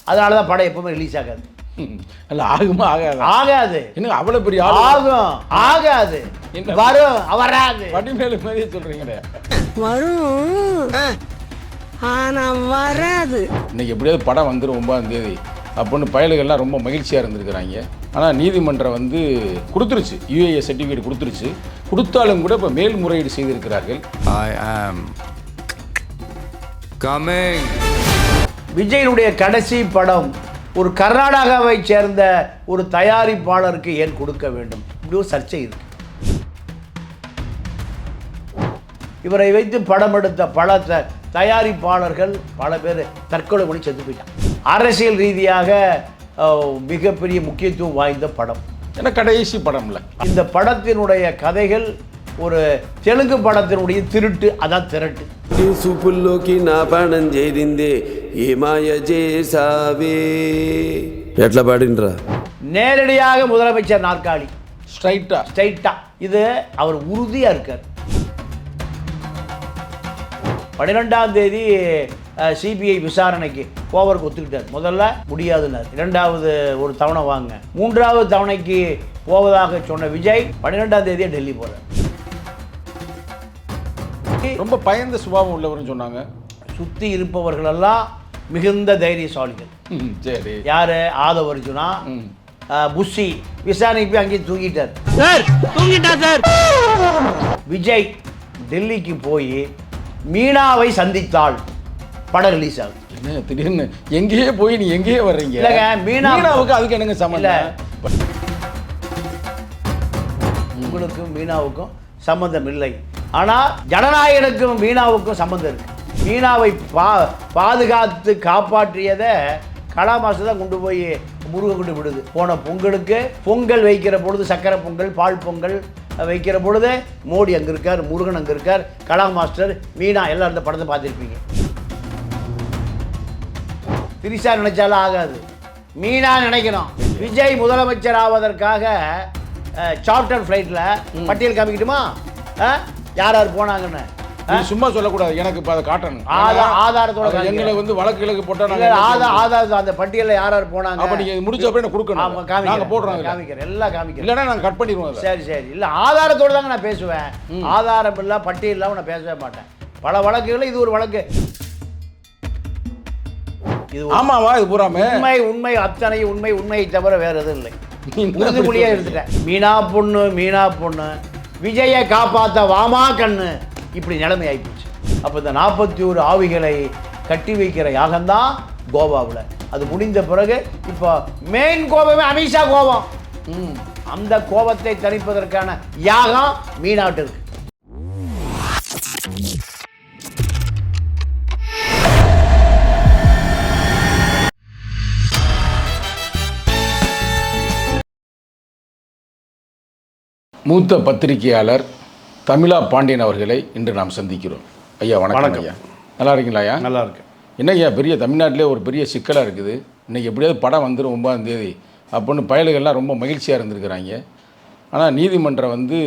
அதனால தான் படம் எப்பவுமே ரிலீஸ் ஆகாது. அல்ல ஆகுமா ஆகாது? ஆகாது. இன்னும் அவ்வளோ பெரிய ஆகும் ஆகாது வரும் வராது. வடிவேலு மாதிரியே சொல்கிறீங்களே. வரும் ஆனால் வராது. இன்னைக்கு எப்படியாவது படம் வந்துடும் 9ஆம் தேதி அப்படின்னு பயலுகள்லாம் ரொம்ப மகிழ்ச்சியாக இருந்திருக்கிறாங்க. ஆனால் நீதிமன்றம் வந்து கொடுத்துருச்சு, யுஏஏ சர்டிஃபிகேட் கொடுத்துருச்சு. கொடுத்தாலும் கூட இப்போ மேல்முறையீடு செய்திருக்கிறார்கள். I am coming. விஜயனுடைய கடைசி படம் ஒரு கர்நாடகாவை சேர்ந்த ஒரு தயாரிப்பாளருக்கு ஏன் கொடுக்க வேண்டும்? இப்படி ஒரு சர்ச்சை இருக்கு. இவரை வைத்து படம் எடுத்த பல தயாரிப்பாளர்கள் பல பேர் தற்கொலை பண்ணி செத்து போயிட்டாங்க. அரசியல் ரீதியாக மிகப்பெரிய முக்கியத்துவம் வாய்ந்த படம். ஏன்னா கடைசி படம்ல இந்த படத்தினுடைய கதைகள் ஒரு தெலுங்கு படத்தினுடைய திருட்டு, அதான் திரட்டு. సూపుల్లోకి నా ప్రాణం చేరిందే ఏ మాయ చేసావే ఎట్లా పాడినరా? நேரடியாக முதலமைச்சர் நாற்காலி ஸ்ட்ரைட்டா இது அவர் உறுதியாக இருக்கார். 12ஆம் தேதி சிபிஐ விசாரணைக்கு போவருக்கு ஒத்துக்கிட்டார். முதல்ல முடியாதுன்னார். 2வது ஒரு தவணை வாங்க, 3வது தவணைக்கு போவதாக சொன்ன விஜய் 12ஆம் தேதியே டெல்லி போகிறார். ரொம்ப பயந்த சுபாவம் உள்ளவர்னு சொன்னாங்க. சுற்றி இருப்பவர்களெல்லாம் மிகுந்த தைரியசாலிகள். சரி, யாரு? ஆதவ அர்ஜுனா, புஷி விசாரணைக்கு போய் அங்கேயே தூங்கிட்டார். விஜய் டெல்லிக்கு போய் மீனாவை சந்தித்தால் படம் ரிலீஸ் ஆகுது. என்ன திடீர்னு எங்கேயே போய் நீ எங்கேயே வர்றீங்க? இல்லைங்க, மீனாவுக்கு அதுக்கு என்னங்க சம்மந்தம்? உங்களுக்கும் மீனாவுக்கும் சம்பந்தம் இல்லை. ஆனால் ஜனநாயகனுக்கும் மீனாவுக்கும் சம்பந்தம் இருக்கு. மீனாவை பாதுகாத்து காப்பாற்றியதை கலா மாஸ்டர் தான் கொண்டு போய் முருகன் கொண்டு விடுது. போன பொங்கலுக்கு பொங்கல் வைக்கிற பொழுது, சக்கரை பொங்கல், பால் பொங்கல் வைக்கிற பொழுது மோடி அங்கே இருக்கார், முருகன் அங்கே இருக்கார், கலா மாஸ்டர், மீனா எல்லாம் இந்த படத்தை பார்த்துருப்பீங்க. திரிசா நினைச்சாலும் ஆகாது, மீனா நினைக்கணும். விஜய் முதலமைச்சர் ஆவதற்காக சார்ட்டர் ஃப்ளைட்டில் பட்டியல் காமிக்கட்டுமா யார் யார் போனாங்கன்னு? சும்மா சொல்லக்கூடாது, எனக்கு இப்போ அதை காட்டணும். ஆதாரத்தோட எங்களை வந்து வழக்கு போட்டா ஆதாரம் அந்த பட்டியலில் யார் யார் போனாங்க. அப்போ நீங்கள் முடிச்ச அப்புறம் கொடுக்கணும். நாங்கள் போடுறோம், காமிக்கிறேன், எல்லாம் காமிக்கிறேன். இல்லைன்னா நாங்கள் கட் பண்ணிடுவோம். சரி சரி, இல்லை ஆதாரத்தோடு தாங்க நான் பேசுவேன். ஆதாரம் இல்லை, பட்டியல் இல்லாமல் நான் பேசவே மாட்டேன். பல வழக்குகள் இது ஒரு வழக்கு. இது ஆமாவா? இது பூராமே உண்மை அத்தனை உண்மையை தவிர வேறு எதுவும் இல்லை. உறுதிமொழியாக எடுத்துட்டேன். மீனா பொண்ணு விஜயை காப்பாற்ற வாமா கண்ணு, இப்படி நிலைமை ஆகிப்போச்சு. அப்போ இந்த 41 ஆவிகளை கட்டி வைக்கிற யாகம்தான் கோவாவில். அது முடிந்த பிறகு இப்போ மெயின் கோபமே அமித்ஷா கோபம். அந்த கோபத்தை தணிப்பதற்கான யாகம் மீனாட்டு இருக்கு. மூத்த பத்திரிகையாளர் தமிழா பாண்டியன் அவர்களை இன்று நாம் சந்திக்கிறோம். ஐயா வணக்கம். ஐயா நல்லா இருக்கீங்களா? ஐயா நல்லா இருக்கு. என்ன ஐயா, பெரிய தமிழ்நாட்டிலே ஒரு பெரிய சிக்கலாக இருக்குது. இன்றைக்கி எப்படியாவது படம் வந்துடும் 9ஆம் தேதி அப்படின்னு பயலுகள்லாம் ரொம்ப மகிழ்ச்சியாக இருந்திருக்கிறாங்க. ஆனால் நீதிமன்றம் வந்து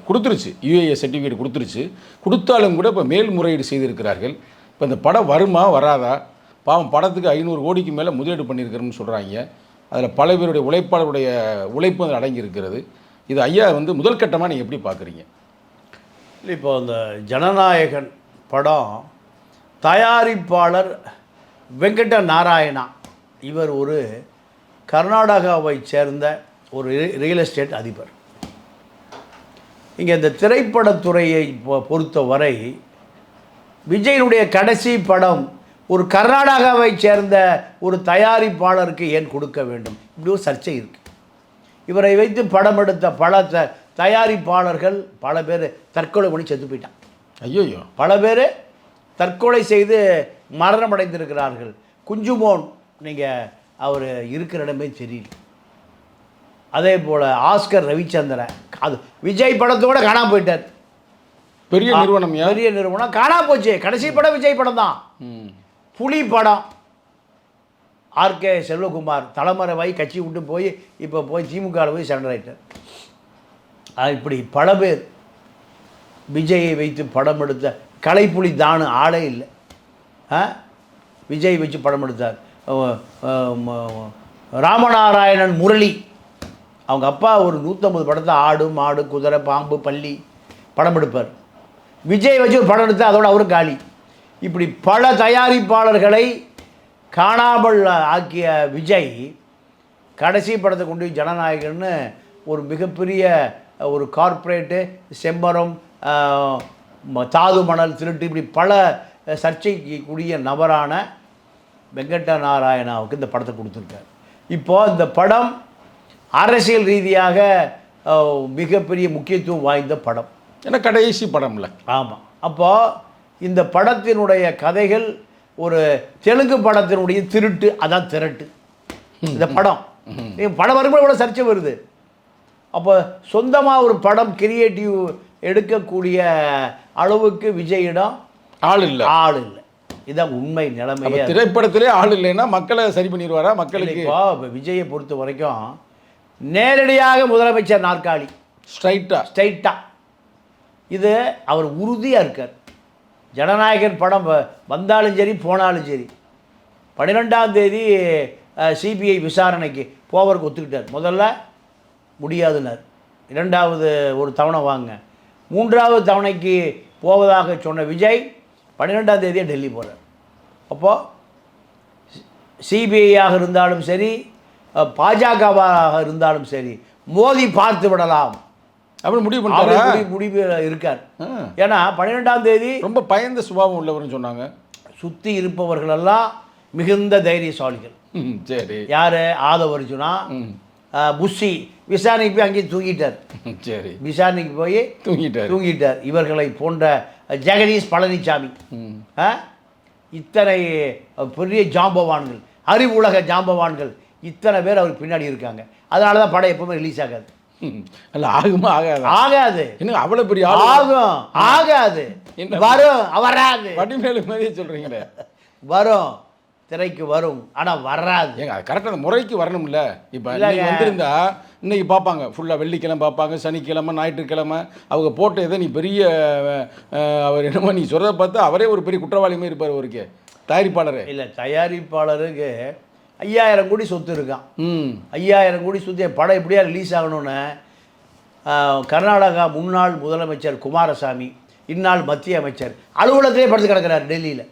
கொடுத்துருச்சு, யுஏஏ சர்டிஃபிகேட் கொடுத்துருச்சு. கொடுத்தாலும் கூட இப்போ மேல்முறையீடு செய்திருக்கிறார்கள். இப்போ இந்த படம் வருமா வராதா? பாவம், படத்துக்கு 500 கோடிக்கு மேலே முதலீடு பண்ணியிருக்கிறோம்னு சொல்கிறாங்க. அதில் பல பேருடைய உழைப்பாளருடைய உழைப்பு அதில் அடங்கி இருக்கிறது. இது ஐயா வந்து முதல் கட்டமாக நீங்கள் எப்படி பார்க்குறீங்க? இல்லை, இப்போ இந்த ஜனநாயகன் படம் தயாரிப்பாளர் வெங்கட நாராயணா, இவர் ஒரு கர்நாடகாவை சேர்ந்த ஒரு ரியல் எஸ்டேட் அதிபர். இங்கே இந்த திரைப்படத்துறையை பொறுத்தவரை விஜயனுடைய கடைசி படம் ஒரு கர்நாடகாவை சேர்ந்த ஒரு தயாரிப்பாளருக்கு ஏன் கொடுக்க வேண்டும்? இப்படி ஒரு சர்ச்சை இருக்குது. இவரை வைத்து படம் எடுத்த பல தயாரிப்பாளர்கள் பல பேர் தற்கொலை பண்ணி செத்து போயிட்டான். ஐயோ, பல பேர் தற்கொலை செய்து மரணம் அடைந்திருக்கிறார்கள். குஞ்சுமோன், நீங்கள் அவர் இருக்கிற இடமே தெரியல. அதே போல் ஆஸ்கர் ரவிச்சந்திரன், அது விஜய் படத்தோடு காணாமல் போயிட்டார். பெரிய நிறுவனம், பெரிய நிறுவனம் காணாமல் போச்சு. கடைசி படம் விஜய் படம் தான். புலி படம் ஆர்கே செல்வகுமார் தலைமறைவாய் கட்சி விட்டு போய் இப்போ போய் திமுகவில் போய் சரண்டர் ஆகிட்டார். இப்படி பல பேர் விஜயை வைத்து படம் எடுத்த கலைப்புலி தானு ஆளே இல்லை. விஜய் வச்சு படம் எடுத்தார். ராமநாராயணன் முரளி அவங்க அப்பா ஒரு 150 படத்தை ஆடு மாடு குதிரை பாம்பு பள்ளி படம் எடுப்பார். விஜய் வச்சு ஒரு படம் எடுத்தால் அதோட அவரும் காலி. இப்படி பல தயாரிப்பாளர்களை காணாமல் ஆக்கிய விஜய் கடைசி படத்தை கொண்டு போய் ஜனநாயகன்னு ஒரு மிகப்பெரிய ஒரு கார்ப்பரேட்டு செம்பரம் தாது மணல் திருட்டு இப்படி பல சர்ச்சைக்குரிய நபரான வெங்கட்ட நாராயணாவுக்கு இந்த படத்தை கொடுத்துருக்காரு. இப்போது இந்த படம் அரசியல் ரீதியாக மிகப்பெரிய முக்கியத்துவம் வாய்ந்த படம். ஏன்னா கடைசி படம்ல. ஆமாம். அப்போது இந்த படத்தினுடைய கதைகள் ஒரு தெலுங்கு படத்தினுடைய திருட்டு, அதான் திரட்டு இந்த படம். படம் வரும்போது கூட சர்ச்சை வருது. அப்போ சொந்தமாக ஒரு படம் கிரியேட்டிவ் எடுக்கக்கூடிய அளவுக்கு விஜயிடம் ஆள் இல்லை. இதுதான் உண்மை நிலைமை. திரைப்படத்திலே ஆள் இல்லைன்னா மக்களை சரி பண்ணிடுவாரா? மக்களுக்கு இப்போ விஜயை பொறுத்த வரைக்கும் நேரடியாக முதலமைச்சர் நாற்காலி ஸ்ட்ரைட்டாக இது அவர் உறுதியாக இருக்கார். ஜனநாயகன் படம் வந்தாலும் சரி போனாலும் சரி 12ஆம் தேதி சிபிஐ விசாரணைக்கு போவருக்கு ஒத்துக்கிட்டார். முதல்ல முடியாதுன்னார். 2வது ஒரு தவணை வாங்க, 3வது தவணைக்கு போவதாக சொன்ன விஜய் 12ஆம் தேதியே டெல்லி போகிறார். அப்போது சிபிஐயாக இருந்தாலும் சரி பாஜகவாக இருந்தாலும் சரி மோதி பார்த்து விடலாம் அப்படின்னு முடிவு இருக்கார். ஏன்னா 12ஆம் தேதி ரொம்ப பயந்த சுபாவம் உள்ளவர்னு சொன்னாங்க. சுற்றி இருப்பவர்களெல்லாம் மிகுந்த தைரியசாலிகள். சரி. யார்? ஆதவ அர்ஜுனா, புஷி விசாரணைக்கு போய் அங்கேயே தூங்கிட்டார். சரி. விசாரணைக்கு போய் தூங்கிட்டார். இவர்களை போன்ற ஜெகதீஷ் பழனிசாமி இத்தனை பெரிய ஜாம்பவான்கள், அறிவுலக ஜாம்பவான்கள் இத்தனை பேர் அவருக்கு பின்னாடி இருக்காங்க. அதனால தான் படம் எப்பவுமே ரிலீஸ் ஆகாது. அல்ல ஆகுமா? ஆகாது. இன்னும் அவ்வளோ பெரிய ஆகாது. வரும், வராது. வடிமேலு மாதிரியே சொல்கிறீங்களே. வரும், திரைக்கு வரும், ஆனால் வராது. ஏங்க அது கரெக்டாக அந்த முறைக்கு வரணும்ல. இப்போ வந்திருந்தா இன்னைக்கு பார்ப்பாங்க, ஃபுல்லாக வெள்ளிக்கிழமை பார்ப்பாங்க, சனிக்கிழமை ஞாயிற்றுக்கிழமை அவங்க போட்ட எதை நீ பெரிய அவர் என்னமோ நீ சொல்கிறத பார்த்தா அவரே ஒரு பெரிய குற்றவாளியுமே இருப்பார். அவருக்கு தயாரிப்பாளர் இல்லை, தயாரிப்பாளருக்கு 5000 கோடி சொத்து இருக்கான். 5000 கோடி சொத்து படம் எப்படியா ரிலீஸ் ஆகணும்னு கர்நாடகா முன்னாள் முதலமைச்சர் குமாரசாமி, இந்நாள் மத்திய அமைச்சர் அலுவலகத்திலே படுத்து கிடக்கிறார் டெல்லியில்.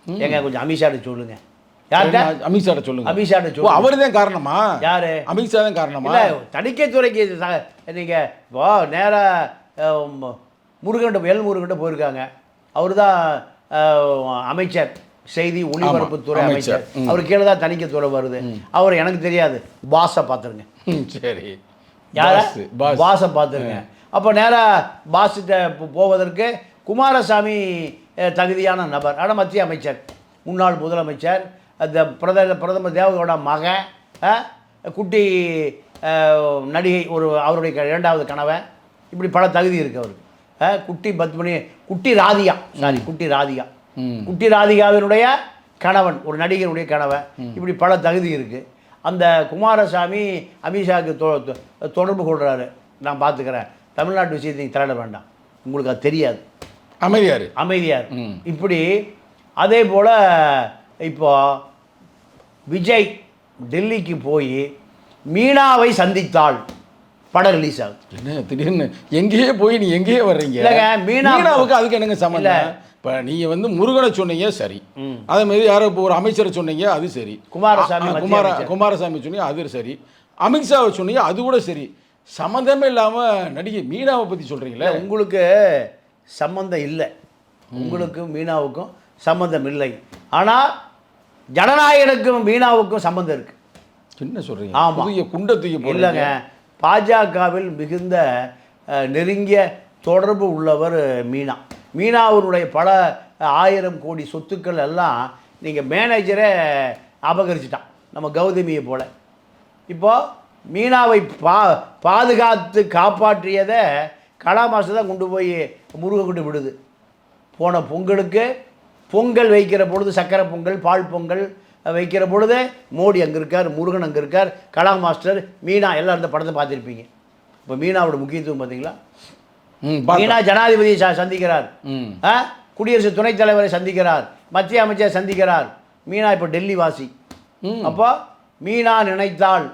ஏங்க கொஞ்சம் அமித்ஷாட்ட சொல்லுங்கள். யார்கிட்ட? அமித்ஷாட்ட சொல்லுங்கள். அமித்ஷாட்ட சொல்லுங்கள். அவர் தான் காரணமா? யார்? அமித்ஷா தான் காரணமா? இல்லை, தணிக்கைத்துறைக்கு நீங்கள் இப்போ நேராக முருகன்கிட்ட போயிருக்காங்க. அவர் தான் அமைச்சர், செய்தி ஒளிபரப்புத்துறை அமைச்சர். அவர் கீழே தான் தணிக்கைத்துறை வருது. அவர் எனக்கு தெரியாது, பாஸை பார்த்துருங்க. சரி. யார? பாஸை பார்த்துருங்க. அப்போ நேராக பாஸ்கிட்ட போவதற்கு குமாரசாமி தகுதியான நபர். ஆனால் மத்திய அமைச்சர், முன்னாள் முதலமைச்சர், அந்த பிரதமர் தேவகவுடா மகன், குட்டி நடிகை, ஒரு அவருடைய 2வது கணவன், இப்படி பல தகுதி இருக்குது அவருக்கு. குட்டி பத்மினி, குட்டி ராதிகா குட்டி ராதிகாவினுடைய கணவன், ஒரு நடிகருடைய கணவன், இப்படி பல தகுதி இருக்குது. அந்த குமாரசாமி அமித்ஷாவுக்கு தொடர்பு கொள்கிறாரு. நான் பார்த்துக்கிறேன், தமிழ்நாட்டு விஷயத்தை நீங்கள் தலையிட வேண்டாம், உங்களுக்கு அது தெரியாது, அமைதியார். இப்படி அதே போல் இப்போ விஜய் டெல்லிக்கு போய் மீனாவை சந்தித்தால் படம் ரிலீஸ் ஆகுது. என்ன திடீர்னு எங்கேயே போய் நீ எங்கேயே வர்றீங்க? இல்லைங்க, மீனாவுக்கு அதுக்கு என்னங்க சம்பந்தம்? இப்போ நீங்கள் வந்து முருகனை சொன்னீங்க சரி, அதே மாதிரி யாரோ இப்போ ஒரு அமைச்சரை சொன்னீங்க அது சரி, குமாரசாமி சொன்னீங்க அது சரி, அமித்ஷாவை சொன்னீங்க அது கூட சரி, சம்மந்தமே இல்லாமல் நடிகை மீனாவை பற்றி சொல்கிறீங்களே. உங்களுக்கு சம்மந்தம் இல்லை, உங்களுக்கும் மீனாவுக்கும் சம்மந்தம் இல்லை. ஆனால் ஜனநாயகனுக்கும் மீனாவுக்கும் சம்மந்தம் இருக்குது. என்ன சொல்கிறீங்க? ஆமாம், குண்டத்துக்கு இல்லைங்க. பாஜகவில் மிகுந்த நெருங்கிய தொடர்பு உள்ளவர் மீனாவுடைய பல 1000 கோடி சொத்துக்கள் எல்லாம் நீங்கள் மேனேஜரை அபகரிச்சிட்டான், நம்ம கௌதமியை போல். இப்போது மீனாவை பாதுகாத்து காப்பாற்றியதை கலா மாஸ்டர் தான் கொண்டு போய் முருகன் கொண்டு விடுது. போன பொங்கலுக்கு பொங்கல் வைக்கிற பொழுது, சக்கரை பொங்கல், பால் பொங்கல் வைக்கிற பொழுது மோடி அங்கே இருக்கார், முருகன் அங்கே இருக்கார், கலா மாஸ்டர், மீனா எல்லாம் இந்த படத்தை பார்த்துருப்பீங்க. இப்போ மீனாவோட முக்கியத்துவம் பார்த்தீங்களா? மீனா ஜனாதிபதியை சந்திக்கிறார், குடியரசு துணைத் தலைவரை சந்திக்கிறார், மத்திய அமைச்சரை சந்திக்கிறார். மீனா இப்போ டெல்லி வாசி. அப்போ மீனா நினைத்தால்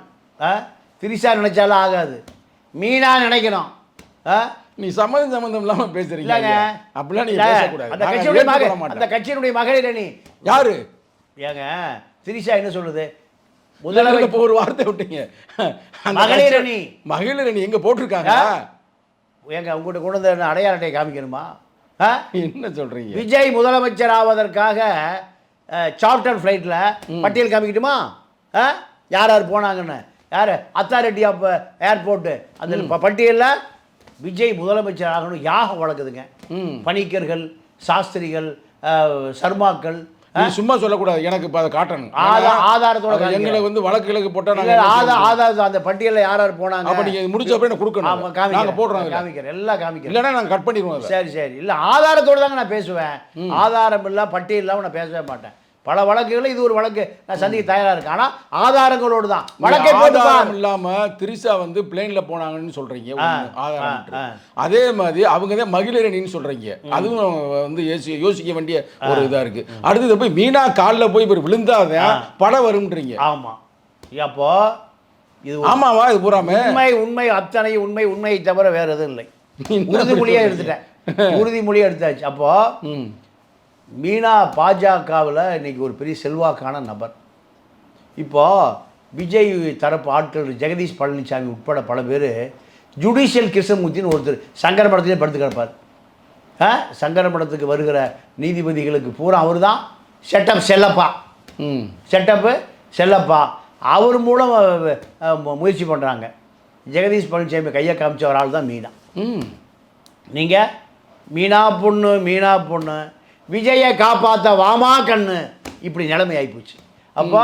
திரிஷா நினைச்சாலும் ஆகாது, மீனா நினைக்கணும். நீ சம்மந்தம் இல்லாம பேசுறீங்க. இல்லைங்க, அப்படிலாம் நீங்க பேசக்கூடாது. அந்த கட்சியினுடைய மகளிர் அணி யாரு? ஏங்க திரிஷா என்ன சொல்லுது? முதல்ல ஒரு வார்த்தை விட்டீங்க. மகளிர் அணி, மகளிர் அணி எங்க போட்டிருக்காங்க? ஏங்க உங்கள்கிட்ட கொண்டு வந்து அடையாள அட்டையை காமிக்கணுமா? என்ன சொல்றீங்க? விஜய் முதலமைச்சர் ஆவதற்காக சார்ட்டர் ஃப்ளைட்டில் பட்டியல் காமிக்கட்டுமா? யார் யார் போனாங்கன்னு? யார் அத்தாரிட்டி ஆஃப் ஏர்போர்ட்டு அந்த பட்டியலில் விஜய் முதலமைச்சர் ஆகணும் யாகம் வழக்குதுங்க. பணிக்கர்கள், சாஸ்திரிகள், சர்மாக்கள். சும்மா சொல்லக்கூடாது, எனக்கு இப்போ அதை காட்டணும். ஆதாரத்தோட எங்களை வந்து வழக்கு போட்டா ஆதாரம் அந்த பட்டியலில் யார் யார் போனாங்க அப்போ நீங்கள் முடிச்ச அப்புறம் எனக்கு கொடுக்கணும். நாங்கள் போடுறோம், காமிக்கிறேன், எல்லாம் காமிக்கிறேன். இல்லைன்னா நாங்கள் கட் பண்ணிடுவோம். சரி சரி, இல்லை ஆதாரத்தோடு தாங்க நான் பேசுவேன். ஆதாரம் இல்லை பட்டியல் இல்லாமல் நான் பேசவே மாட்டேன். பல வழக்குகள் இது ஒரு வழக்கு நான் சந்திக்க தயாராக இருக்கேன். ஆனால் ஆதாரங்களோடு தான் வழக்கை ஆதாரம் இல்லாமல் திரிஷா வந்து பிளேனில் போனாங்கன்னு சொல்கிறீங்க, ஆதாரம். அதே மாதிரி அவங்க தான் மகளிர் அணின்னு சொல்கிறீங்க, அதுவும் வந்து யோசிக்க வேண்டிய ஒரு இதாக இருக்குது. அடுத்தது போய் மீனா காலில் போய் இப்போ விழுந்தாதான் படம் வரும்ன்றீங்க. ஆமாம், அப்போ இது ஆமாவா? இது பூராமே உண்மை அத்தனை உண்மையை தவிர வேற எதுவும் இல்லை. உறுதிமொழியாக எடுத்துட்டேன், உறுதிமொழியாக எடுத்தாச்சு. அப்போ மீனா பாஜகவில் இன்னைக்கு ஒரு பெரிய செல்வாக்கான நபர். இப்போ விஜய் தரப்பு ஆட்கள் ஜெகதீஷ் பழனிசாமி உட்பட பல பேர் ஜுடிஷியல் கிருஷ்ணமூர்த்தின்னு ஒருத்தர் சங்கர மடத்திலே படுத்து கிடப்பார். சங்கர மடத்துக்கு வருகிற நீதிபதிகளுக்கு பூரா அவர் தான் செட்டப் செல்லப்பா. அவர் மூலம் முயற்சி பண்ணுறாங்க. ஜெகதீஷ் பழனிசாமி கையை காமிச்ச ஒரு ஆள் தான் மீனா. நீங்கள் மீனா பொண்ணு விஜயை காப்பாற்ற வாமா கண்ணு, இப்படி நிலைமை ஆகிப்போச்சு. அப்போ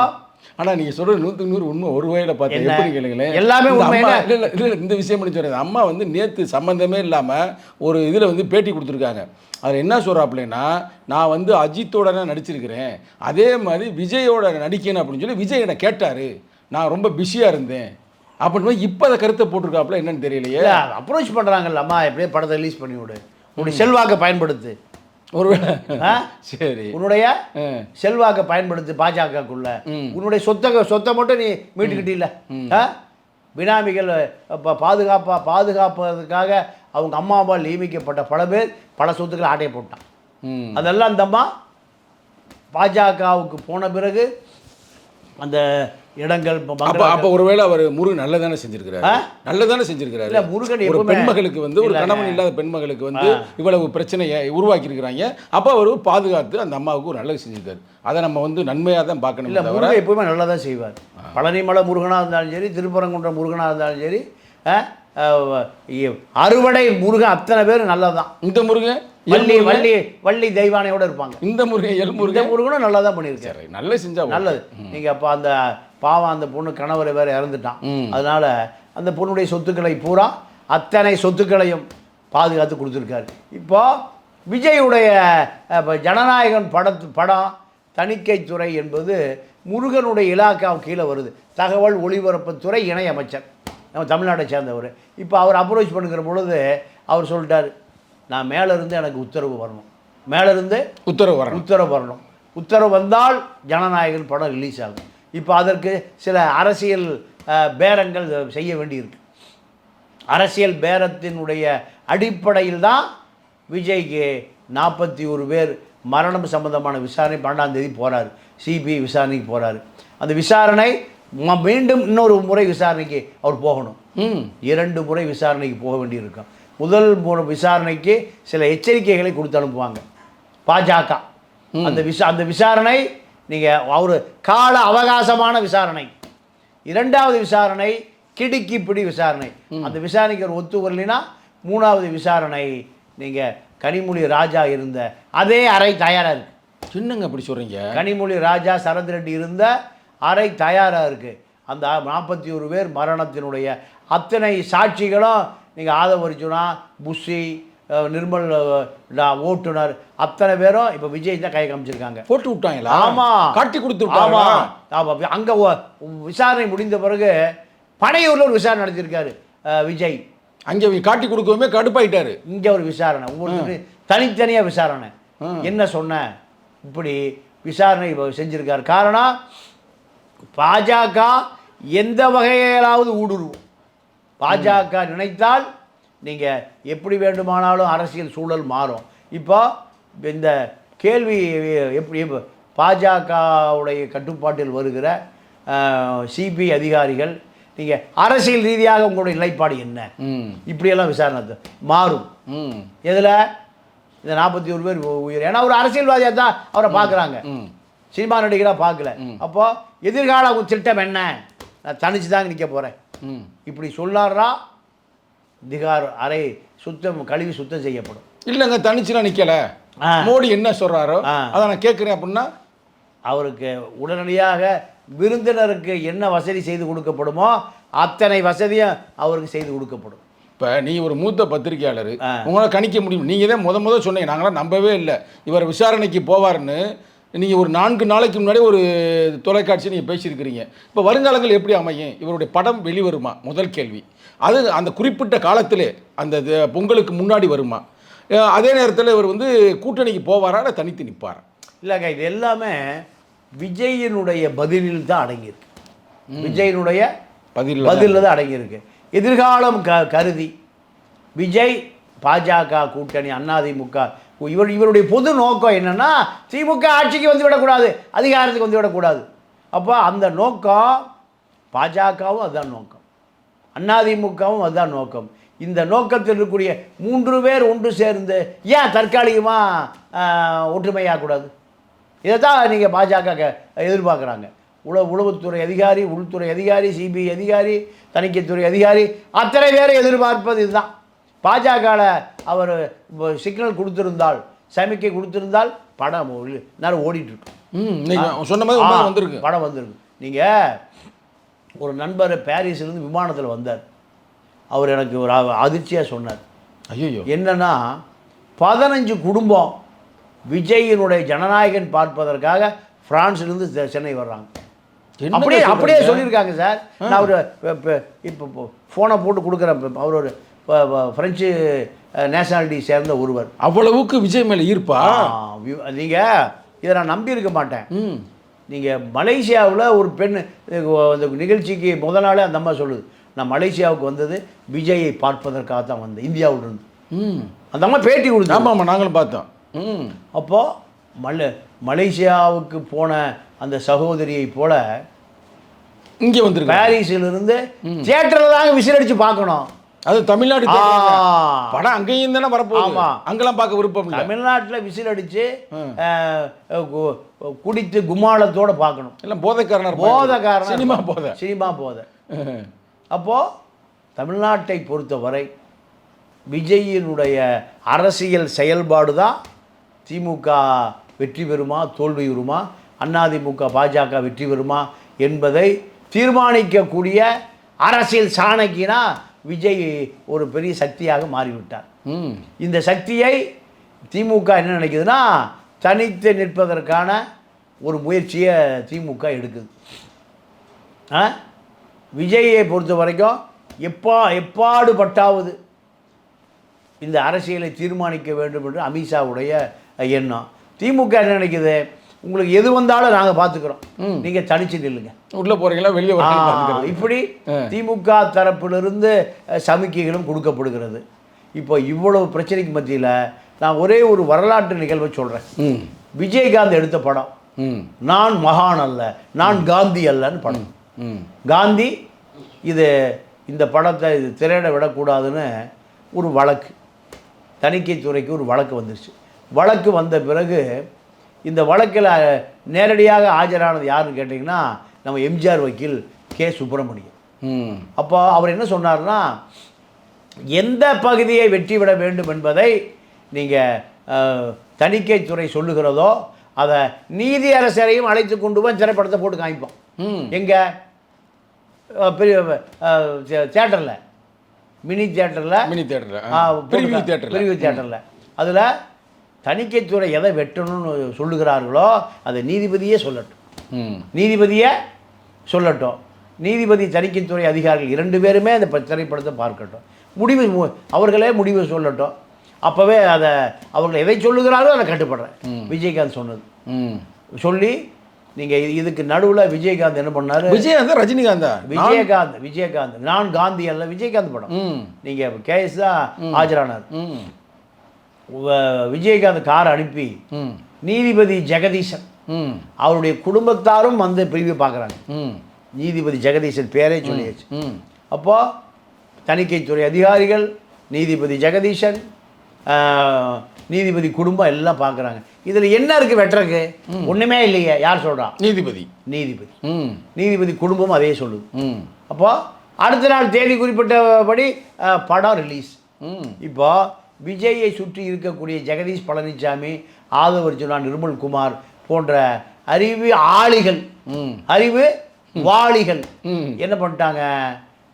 ஆனால் நீங்கள் சொல்கிறது 100% உண்மை. ஒரு வகையில் பார்த்தா எப்படி கேளுங்களேன், எல்லாமே உண்மை. இல்லை இந்த விஷயம் பண்ணி சொல்கிறது. அம்மா வந்து நேற்று சம்மந்தமே இல்லாமல் ஒரு இதில் வந்து பேட்டி கொடுத்துருக்காங்க. அதில் என்ன சொல்கிறாப்புலன்னா, நான் வந்து அஜித்தோட நடிச்சிருக்கிறேன், அதே மாதிரி விஜயோட நடிக்கணும் அப்படின்னு சொல்லி விஜய் என்னை கேட்டார், நான் ரொம்ப பிஸியாக இருந்தேன் அப்படின்னு இப்போ அதை கருத்தை போட்டிருக்காப்புல. என்னன்னு தெரியலையே. அப்ரோச் பண்ணுறாங்கல்ல, அம்மா எப்படியே படத்தை ரிலீஸ் பண்ணி விடு, உன்னுடைய செல்வாக்கை பயன்படுத்து, சரி உன்னுடைய செல்வாக்கை பயன்படுத்து பாஜகக்குள்ள, உன்னுடைய சொத்தை மட்டும் நீ மீட்டுக்கிட்டீல்ல. பினாமிகள் பாதுகாப்பதற்காக அவங்க அம்மாவால் நியமிக்கப்பட்ட பல பேர் பல சொத்துக்களை ஆட்டையை போட்டான். அதெல்லாம் அந்த அம்மா பாஜகவுக்கு போன பிறகு அந்த இடங்கள். அப்போ ஒருவேளை அவர் முருகன் நல்லதானே செஞ்சிருக்கிறாரு. முருகன் ஒரு பெண்மகளுக்கு வந்து ஒரு கணவன் இல்லாத பெண்மகளுக்கு வந்து இவ்வளவு பிரச்சனையை உருவாக்கி இருக்கிறாங்க. அப்போ அவர் பாதுகாத்து அந்த அம்மாவுக்கு ஒரு நல்லது செஞ்சிருக்காரு. அதை நம்ம வந்து நன்மையாக தான் பார்க்கணும். இல்லை, முருகன் எப்பவுமே நல்லா தான் செய்வார். பழனிமலை முருகனாக இருந்தாலும் சரி, திருப்பரங்குன்ற முருகனாக இருந்தாலும் சரி, அறுவடை முருகன் அத்தனை பேர் நல்லதான். இந்த முருகன் வள்ளி தெய்வானையோட இருப்பாங்க. இந்த முருகனும் நல்லா தான் பண்ணியிருக்காரு, நல்ல செஞ்சா நல்லது. நீங்கள் அப்போ அந்த பாவம் அந்த பொண்ணு கணவரை வேற இறந்துட்டான். அதனால அந்த பொண்ணுடைய சொத்துக்களை பூரா அத்தனை சொத்துக்களையும் பாதுகாத்து கொடுத்துருக்காரு. இப்போ விஜயுடைய ஜனநாயகன் படம் தணிக்கைத்துறை என்பது முருகனுடைய இலாக்காவுக்கு கீழே வருது. தகவல் ஒளிபரப்புத்துறை இணை அமைச்சர், நம்ம தமிழ்நாட்டை சேர்ந்தவர். இப்போ அவர் அப்ரோச் பண்ணுகிற பொழுது அவர் சொல்லிட்டார், நான் மேலேருந்து எனக்கு உத்தரவு வரணும், உத்தரவு வந்தால் ஜனநாயகன் படம் ரிலீஸ் ஆகும். இப்போ அதற்கு சில அரசியல் பேரங்கள் செய்ய வேண்டியிருக்கு. அரசியல் பேரத்தினுடைய அடிப்படையில் தான் விஜய்க்கு 41 பேர் மரணம் சம்பந்தமான விசாரணை 12ஆம் தேதி போகிறாரு, சிபிஐ விசாரணைக்கு போகிறாரு. அந்த விசாரணை மீண்டும் இன்னொரு முறை விசாரணைக்கு அவர் போகணும். 2 முறை விசாரணைக்கு போக வேண்டியிருக்கும். முதல் விசாரணைக்கு சில எச்சரிக்கைகளை கொடுத்து அனுப்புவாங்க பாஜக. அந்த விசாரணை நீங்கள் ஒரு கால அவகாசமான விசாரணை. 2வது விசாரணை கிடுக்கிப்பிடி விசாரணை. அந்த விசாரணைக்கு ஒரு ஒத்து வரலைன்னா 3வது விசாரணை நீங்கள் கனிமொழி ராஜா இருந்த அதே அறை தயாராக இருக்குது. சின்னங்க அப்படி சொல்கிறீங்க. கனிமொழி ராஜா, சரத் ரெட்டி இருந்த அறை தயாராக இருக்குது. அந்த 41 பேர் மரணத்தினுடைய அத்தனை சாட்சிகளும் நீங்கள் ஆதவரிச்சுனா புஷி, நிர்மல் ஓட்டுநர் அத்தனை பேரும் இப்போ விஜய் தான் கை காமிச்சிருக்காங்க, போட்டு விட்டாங்களா? ஆமாம், காட்டி கொடுத்து. ஆமாம். அங்கே விசாரணை முடிந்த பிறகு பனையூரில் ஒரு விசாரணை நடத்தியிருக்காரு விஜய். அங்கே காட்டி கொடுக்கவுமே கடுப்பாயிட்டாரு. இங்கே ஒரு விசாரணை, ஒவ்வொருத்தரும் தனித்தனியாக விசாரணை. என்ன சொன்ன இப்படி விசாரணை செஞ்சுருக்காரு. காரணம் பாஜக எந்த வகையிலாவது ஊடுருவும். பாஜக நினைத்தால் நீங்கள் எப்படி வேண்டுமானாலும் அரசியல் சூழல் மாறும். இப்போ இந்த கேள்வி எப்படி பாஜகவுடைய கட்டுப்பாட்டில் வருகிற சிபிஐ அதிகாரிகள் நீங்கள் அரசியல் ரீதியாக உங்களுடைய நிலைப்பாடு என்ன, இப்படியெல்லாம் விசாரணை மாறும். எதில் இந்த 41 பேர் உயிர், ஏன்னா ஒரு அரசியல்வாதியாக தான் அவரை பார்க்குறாங்க, சினிமா நடிகராக பார்க்கல. அப்போது எதிர்கால திட்டம் என்ன, நான் தனிச்சு தாங்க நிற்க போகிறேன் இப்படி சொல்லாரா, திகார் அறை சுத்தம் கழுவி சுத்தம் செய்யப்படும். இல்லைங்க, தனிச்சுலாம் நிற்கல, மோடி என்ன சொல்கிறாரோ அதை நான் கேட்குறேன் அப்படின்னா அவருக்கு உடனடியாக விருந்தினருக்கு என்ன வசதி செய்து கொடுக்கப்படுமோ அத்தனை வசதியும் அவருக்கு செய்து கொடுக்கப்படும். இப்போ நீ ஒரு மூத்த பத்திரிகையாளர், உங்களால் கணிக்க முடியும். நீங்கள் தான் முத சொன்னீங்க, நாங்களாம் நம்பவே இல்லை இவர் விசாரணைக்கு போவார்னு. நீங்கள் ஒரு 4 நாளைக்கு முன்னாடி ஒரு தொலைக்காட்சி நீங்கள் பேசியிருக்கிறீங்க. இப்போ வருங்காலங்கள் எப்படி அமையும், இவருடைய படம் வெளிவருமா, முதல் கேள்வி. அது அந்த குறிப்பிட்ட காலத்திலே அந்த பொங்கலுக்கு முன்னாடி வருமா, அதே நேரத்தில் இவர் வந்து கூட்டணிக்கு போவாரா இல்லை தனித்து நிற்பாரா? இல்லைங்க, இது எல்லாமே விஜயினுடைய பதிலில் தான் அடங்கியிருக்கு. விஜயினுடைய பதிலில் தான் அடங்கியிருக்கு. எதிர்காலம் கருதி விஜய் பாஜக கூட்டணி அதிமுக இவருடைய பொது நோக்கம் என்னென்னா திமுக ஆட்சிக்கு வந்து விடக்கூடாது, அதிகாரத்துக்கு வந்து விடக்கூடாது. அப்போ அந்த நோக்கம் பாஜகவும் அதுதான் நோக்கம், அதிமுகவும் அதுதான் நோக்கம். இந்த நோக்கத்தில் இருக்கக்கூடிய 3 பேர் ஒன்று சேர்ந்து ஏன் தற்காலிகமாக ஒற்றுமையாகக்கூடாது? இதை தான் நீங்கள் பாஜக எதிர்பார்க்குறாங்க. உளவுத்துறை அதிகாரி, உள்துறை அதிகாரி, சிபிஐ அதிகாரி, தணிக்கைத்துறை அதிகாரி அத்தனை பேரை எதிர்பார்ப்பது இதுதான். பாஜகவில் அவர் சிக்னல் கொடுத்துருந்தால், சமிக்கை கொடுத்துருந்தால் படம் நேரம் ஓடிட்டுருக்கு. சொன்ன மாதிரி வந்திருக்கு, படம் வந்திருக்கு. நீங்கள் ஒரு நண்பர் பாரிஸ்லேருந்து விமானத்தில் வந்தார். அவர் எனக்கு ஒரு அதிர்ச்சியாக சொன்னார். ஐயோ, என்னன்னா 15 குடும்பம் விஜயினுடைய ஜனநாயகன் பார்ப்பதற்காக பிரான்ஸ்லேருந்து சென்னை வர்றாங்க. அப்படியே சொல்லியிருக்காங்க சார். நான் ஒரு இப்போ ஃபோனை போட்டு கொடுக்குறேன். அவர் ஒரு ஃப்ரெஞ்சு நேஷனாலிட்டி சேர்ந்த ஒருவர். அவ்வளவுக்கு விஜய் மேலே ஈர்ப்பா? நீங்கள் இதை நான் நம்பி இருக்க மாட்டேன். நீங்கள் மலேசியாவில் ஒரு பெண் அந்த நிகழ்ச்சிக்கு முதல் நாளே அந்த அம்மா சொல்லுது, நான் மலேசியாவுக்கு வந்தது விஜயை பார்ப்பதற்காக தான் வந்தேன், இந்தியாவிலிருந்து. அந்த அம்மா பேட்டி கொடுத்து. ஆமாம், நாங்களும் பார்த்தோம். அப்போது மலேசியாவுக்கு போன அந்த சகோதரியை போல இங்கே வந்து பாரிஸிலிருந்து தியேட்டரில் தாங்க விசிலடிச்சு பார்க்கணும். அது தமிழ்நாடு படம் அங்கேயும் தானே வரப்போகுது. ஆமாம், அங்கெல்லாம் பார்க்க விருப்பம். தமிழ்நாட்டில் விசிலடிச்சு குடித்து கும்மாளத்தோடு பார்க்கணும். எல்லாம் போதைக்காரனர், சினிமா போதை. அப்போது தமிழ்நாட்டை பொறுத்தவரை விஜயினுடைய அரசியல் செயல்பாடு தான் திமுக வெற்றி பெறுமா தோல்வி பெறுமா, அதிமுக பாஜக வெற்றி பெறுமா என்பதை தீர்மானிக்கக்கூடிய அரசியல் சாணக்கியனா விஜய் ஒரு பெரிய சக்தியாக மாறிவிட்டார். இந்த சக்தியை திமுக என்ன நினைக்குதுன்னா தனித்து நிற்பதற்கான ஒரு முயற்சியை திமுக எடுக்குது. விஜயை பொறுத்த வரைக்கும் எப்பாடுபட்டாவது இந்த அரசியலை தீர்மானிக்க வேண்டும் என்று அமித்ஷாவுடைய எண்ணம். திமுக என்ன நினைக்குது, உங்களுக்கு எது வந்தாலும் நாங்கள் பார்த்துக்கிறோம், நீங்கள் தனிச்சு நில்லுங்க, உள்ளே போகிறீங்களா வெளியே வரீங்களா, இப்படி திமுக தரப்பிலிருந்து சமிக்கைகளும் கொடுக்கப்படுகிறது. இப்போ இவ்வளவு பிரச்சனைக்கு மத்தியில் நான் ஒரே ஒரு வரலாற்று நிகழ்வை சொல்கிறேன். விஜயகாந்த் எடுத்த படம் நான் மகான் அல்ல, நான் காந்தி அல்லன்னு படம். காந்தி இந்த படத்தை திரையிட விடக்கூடாதுன்னு ஒரு வழக்கு, தணிக்கைத்துறைக்கு ஒரு வழக்கு வந்துருச்சு. வழக்கு வந்த பிறகு இந்த வழக்கில் நேரடியாக ஆஜரானது யாருன்னு கேட்டிங்கன்னா நம்ம எம்ஜிஆர் வக்கீல் கே சுப்பிரமணியம். அப்போ அவர் என்ன சொன்னார்னா, எந்த பகுதியை வெற்றிவிட வேண்டும் என்பதை நீங்கள் தணிக்கைத்துறை சொல்லுகிறதோ அதை நீதி அரசரையும் அழைத்து கொண்டு போய் திரைப்படத்தை போட்டு காமிப்போம். எங்கே பெரிய தியேட்டரில், மினி தியேட்டரில், பிரிவு தியேட்டரில். அதில் தணிக்கைத்துறை எதை வெட்டணும்னு சொல்லுகிறார்களோ அதை நீதிபதியே சொல்லட்டும். நீதிபதி தணிக்கைத்துறை அதிகாரிகள் 2 பேருமே அந்த திரைப்படத்தை பார்க்கட்டும், அவர்களே முடிவு சொல்லட்டும். அப்போவே அவர்கள் எதை சொல்லுகிறாரோ அதை கட்டுப்படுறேன். விஜயகாந்த் சொன்னது சொல்லி நீங்கள் இதுக்கு நடுவில் விஜயகாந்த் என்ன பண்ணார்? விஜயகாந்தா ரஜினிகாந்தா? விஜயகாந்த் நான் காந்தி அல்ல, விஜயகாந்த் படம். நீங்கள் கேஸ் தான் ஆஜரானார். விஜயகாந்த் காரை அனுப்பி நீதிபதி ஜெகதீசன் அவருடைய குடும்பத்தாரும் வந்து பிரிவு பார்க்குறாங்க. நீதிபதி ஜெகதீசன் பேரே சொல்லியாச்சு. அப்போ தணிக்கைத்துறை அதிகாரிகள், நீதிபதி ஜெகதீசன், நீதிபதி குடும்பம் எல்லாம் பார்க்குறாங்க. இதில் என்ன இருக்குது வெட்டுறக்கு? ஒன்றுமே இல்லையே. யார் சொல்கிறா? நீதிபதி குடும்பம் அதே சொல்லுது. அப்போ அடுத்த நாள் தேதி குறிப்பிட்டபடி படம் ரிலீஸ். இப்போ விஜயை சுற்றி இருக்கக்கூடிய ஜெகதீஷ் பழனிசாமி, ஆதவ அர்ஜுனா, நிர்மல்குமார் போன்ற அறிவு வாளிகள் என்ன பண்ணிட்டாங்க?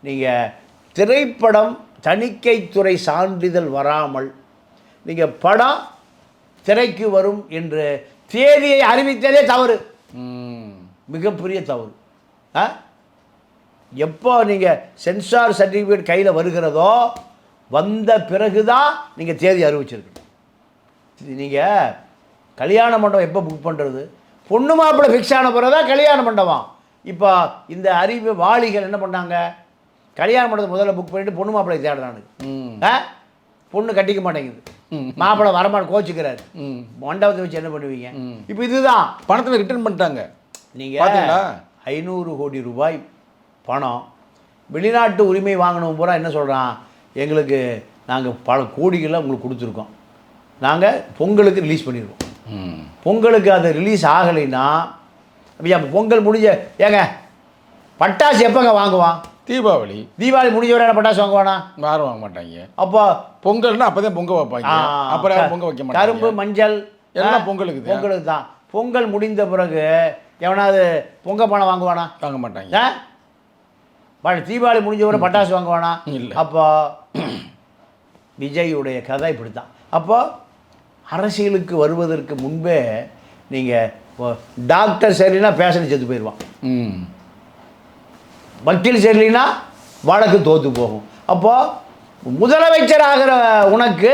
நீங்கள் திரைப்படம் தணிக்கைத்துறை சான்றிதழ் வராமல் நீங்கள் படம் திரைக்கு வரும் என்று தேதியை அறிவித்ததே தவறு, மிகப்பெரிய தவறு. எப்போ நீங்கள் சென்சார் சர்டிஃபிகேட் கையில் வருகிறதோ வந்த பிறகு தான் நீங்கள் தேதி அறிவிச்சிருக்கணும். நீங்கள் கல்யாண மண்டபம் எப்போ புக் பண்ணுறது? பொண்ணு மாப்பிள்ளை ஃபிக்ஸ் ஆன பிறகு தான் கல்யாண மண்டபம். இப்போ இந்த அறிவு வாளிகள் என்ன பண்ணாங்க? கல்யாண மண்டபத்தை முதல்ல புக் பண்ணிட்டு பொண்ணு மாப்பிள்ளை தேடுறானுங்க. பொண்ணு கட்டிக்க மாட்டேங்குது, மாப்பிள்ளை வரமாட்டேன் கோச்சிக்கிறாரு. மண்டபத்தை வச்சு என்ன பண்ணுவீங்க? இப்போ இதுதான் பணத்தில் ரிட்டர்ன் பண்ணிட்டாங்க. நீங்கள் 500 கோடி ரூபாய் பணம் வெளிநாட்டு உரிமை வாங்கணும் பூரா என்ன சொல்கிறான்? எங்களுக்கு நாங்கள் பல கோடிகளை உங்களுக்கு கொடுத்துருக்கோம், நாங்கள் பொங்கலுக்கு ரிலீஸ் பண்ணிடுவோம். பொங்கலுக்கு அது ரிலீஸ் ஆகலைன்னா அப்போ பொங்கல் முடிஞ்ச ஏங்க பட்டாசு எப்போங்க வாங்குவான்? தீபாவளி முடிஞ்ச வரை பட்டாசு வாங்குவானா? யாரும் வாங்க மாட்டாங்க. அப்போ பொங்கல்னா அப்போ தான் பொங்கல் வைப்பாங்க, அப்புறம் பொங்கல் வைக்க மாட்டாங்க. கரும்பு மஞ்சள் எல்லாம் பொங்கலுக்கு தான். பொங்கல் முடிந்த பிறகு எவனாவது பொங்கல் பணம் வாங்குவானா? வாங்க மாட்டாங்க. தீபாவளி முடிஞ்ச வரை பட்டாசு வாங்குவானா? இல்லை. அப்போ விஜயுடைய கதை இப்படி தான். அப்போ அரசியலுக்கு வருவதற்கு முன்பே நீங்கள் டாக்டர் சரியில்லைனா பேஷண்ட் செத்து போயிடுவான், வக்கீல் சரியில்லைனா வழக்கு தோற்று போகும். அப்போது முதலமைச்சர் ஆகிற உனக்கு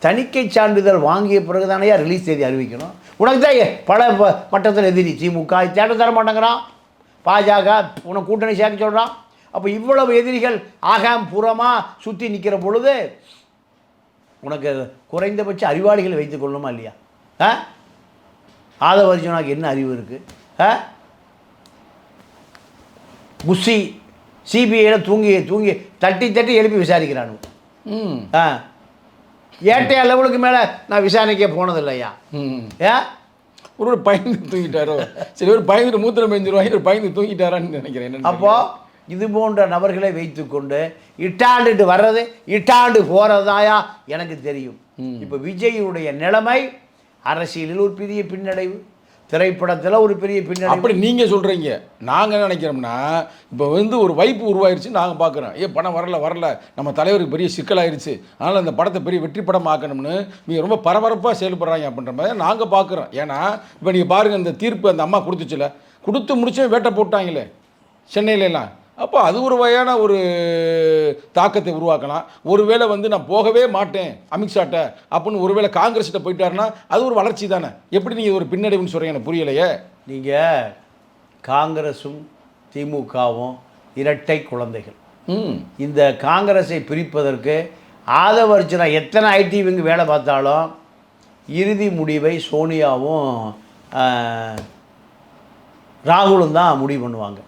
தணிக்கை சான்றிதழ் வாங்கிய பிறகு தானே ரிலீஸ் தேதி அறிவிக்கணும். உனக்கு தான் பல மட்டத்தில் எதிரி. திமுக தேட்டர் தர மாட்டேங்கிறான், பாஜக உனக்கு கூட்டணி சேர்க்க சொல்கிறான். அப்போ இவ்வளவு எதிரிகள் ஆகாம் புறமாக சுற்றி நிற்கிற பொழுது உனக்கு குறைந்தபட்ச அறிவாளிகளை வைத்துக் கொள்ளணுமா இல்லையா? ஆதவ அர்ஜுனாக்கு என்ன அறிவு இருக்குது? புஷி சிபிஐயில் தூங்கி தட்டி எழுப்பி விசாரிக்கிறானு. ஏட்டையா லெவலுக்கு மேலே நான் விசாரணைக்கே போனதில்லையா? ஒரு பயந்து தூங்கிட்டாரோ? சரி, ஒரு பயந்துட்டு மூத்திரம் பெஞ்சிருவாங்க, ஒரு பயந்து தூங்கிட்டாரான்னு நினைக்கிறேன். அப்போது இது போன்ற நபர்களை வைத்துக்கொண்டு இட்டாண்டுட்டு வர்றது இட்டாண்டு போகிறதாயா எனக்கு தெரியும். இப்போ விஜயுடைய நிலைமை அரசியலில் ஒரு பெரிய பின்னடைவு, திரைப்படத்தில் ஒரு பெரிய பின்னடைவு. அப்படி நீங்கள் சொல்கிறீங்க. நாங்கள் நினைக்கிறோம்னா இப்போ ஒரு வாய்ப்பு உருவாயிருச்சு நாங்கள் பார்க்குறோம். படம் வரல நம்ம தலைவருக்கு பெரிய சிக்கலாயிருச்சு, அதனால் அந்த படத்தை பெரிய வெற்றி படம் ஆக்கணும்னு நீங்கள் ரொம்ப பரபரப்பாக செயல்படுறாங்க அப்படின்ற மாதிரி நாங்கள் பார்க்குறோம். ஏன்னா இப்போ நீங்கள் பாருங்கள், இந்த தீர்ப்பு அந்த அம்மா கொடுத்து முடிச்சே வேட்டை போட்டாங்களே சென்னையிலலாம். அப்போ அது ஒரு வகையான ஒரு தாக்கத்தை உருவாக்கலாம். ஒருவேளை நான் போகவே மாட்டேன் அமித்ஷாட்ட அப்படின்னு ஒருவேளை காங்கிரஸ்கிட்ட போயிட்டாருன்னா அது ஒரு வளர்ச்சி தானே. எப்படி நீங்கள் ஒரு பின்னடைவுன்னு சொல்கிறீங்க? எனக்கு புரியலையே. நீங்கள் காங்கிரஸும் திமுகவும் இரட்டை குழந்தைகள். இந்த காங்கிரஸை பிரிப்பதற்கு ஆதவ அர்ஜுனா எத்தனை ஐடி விங்கு வேலை பார்த்தாலும் இறுதி முடிவை சோனியாவும் ராகுலும் தான் முடிவு பண்ணுவாங்க.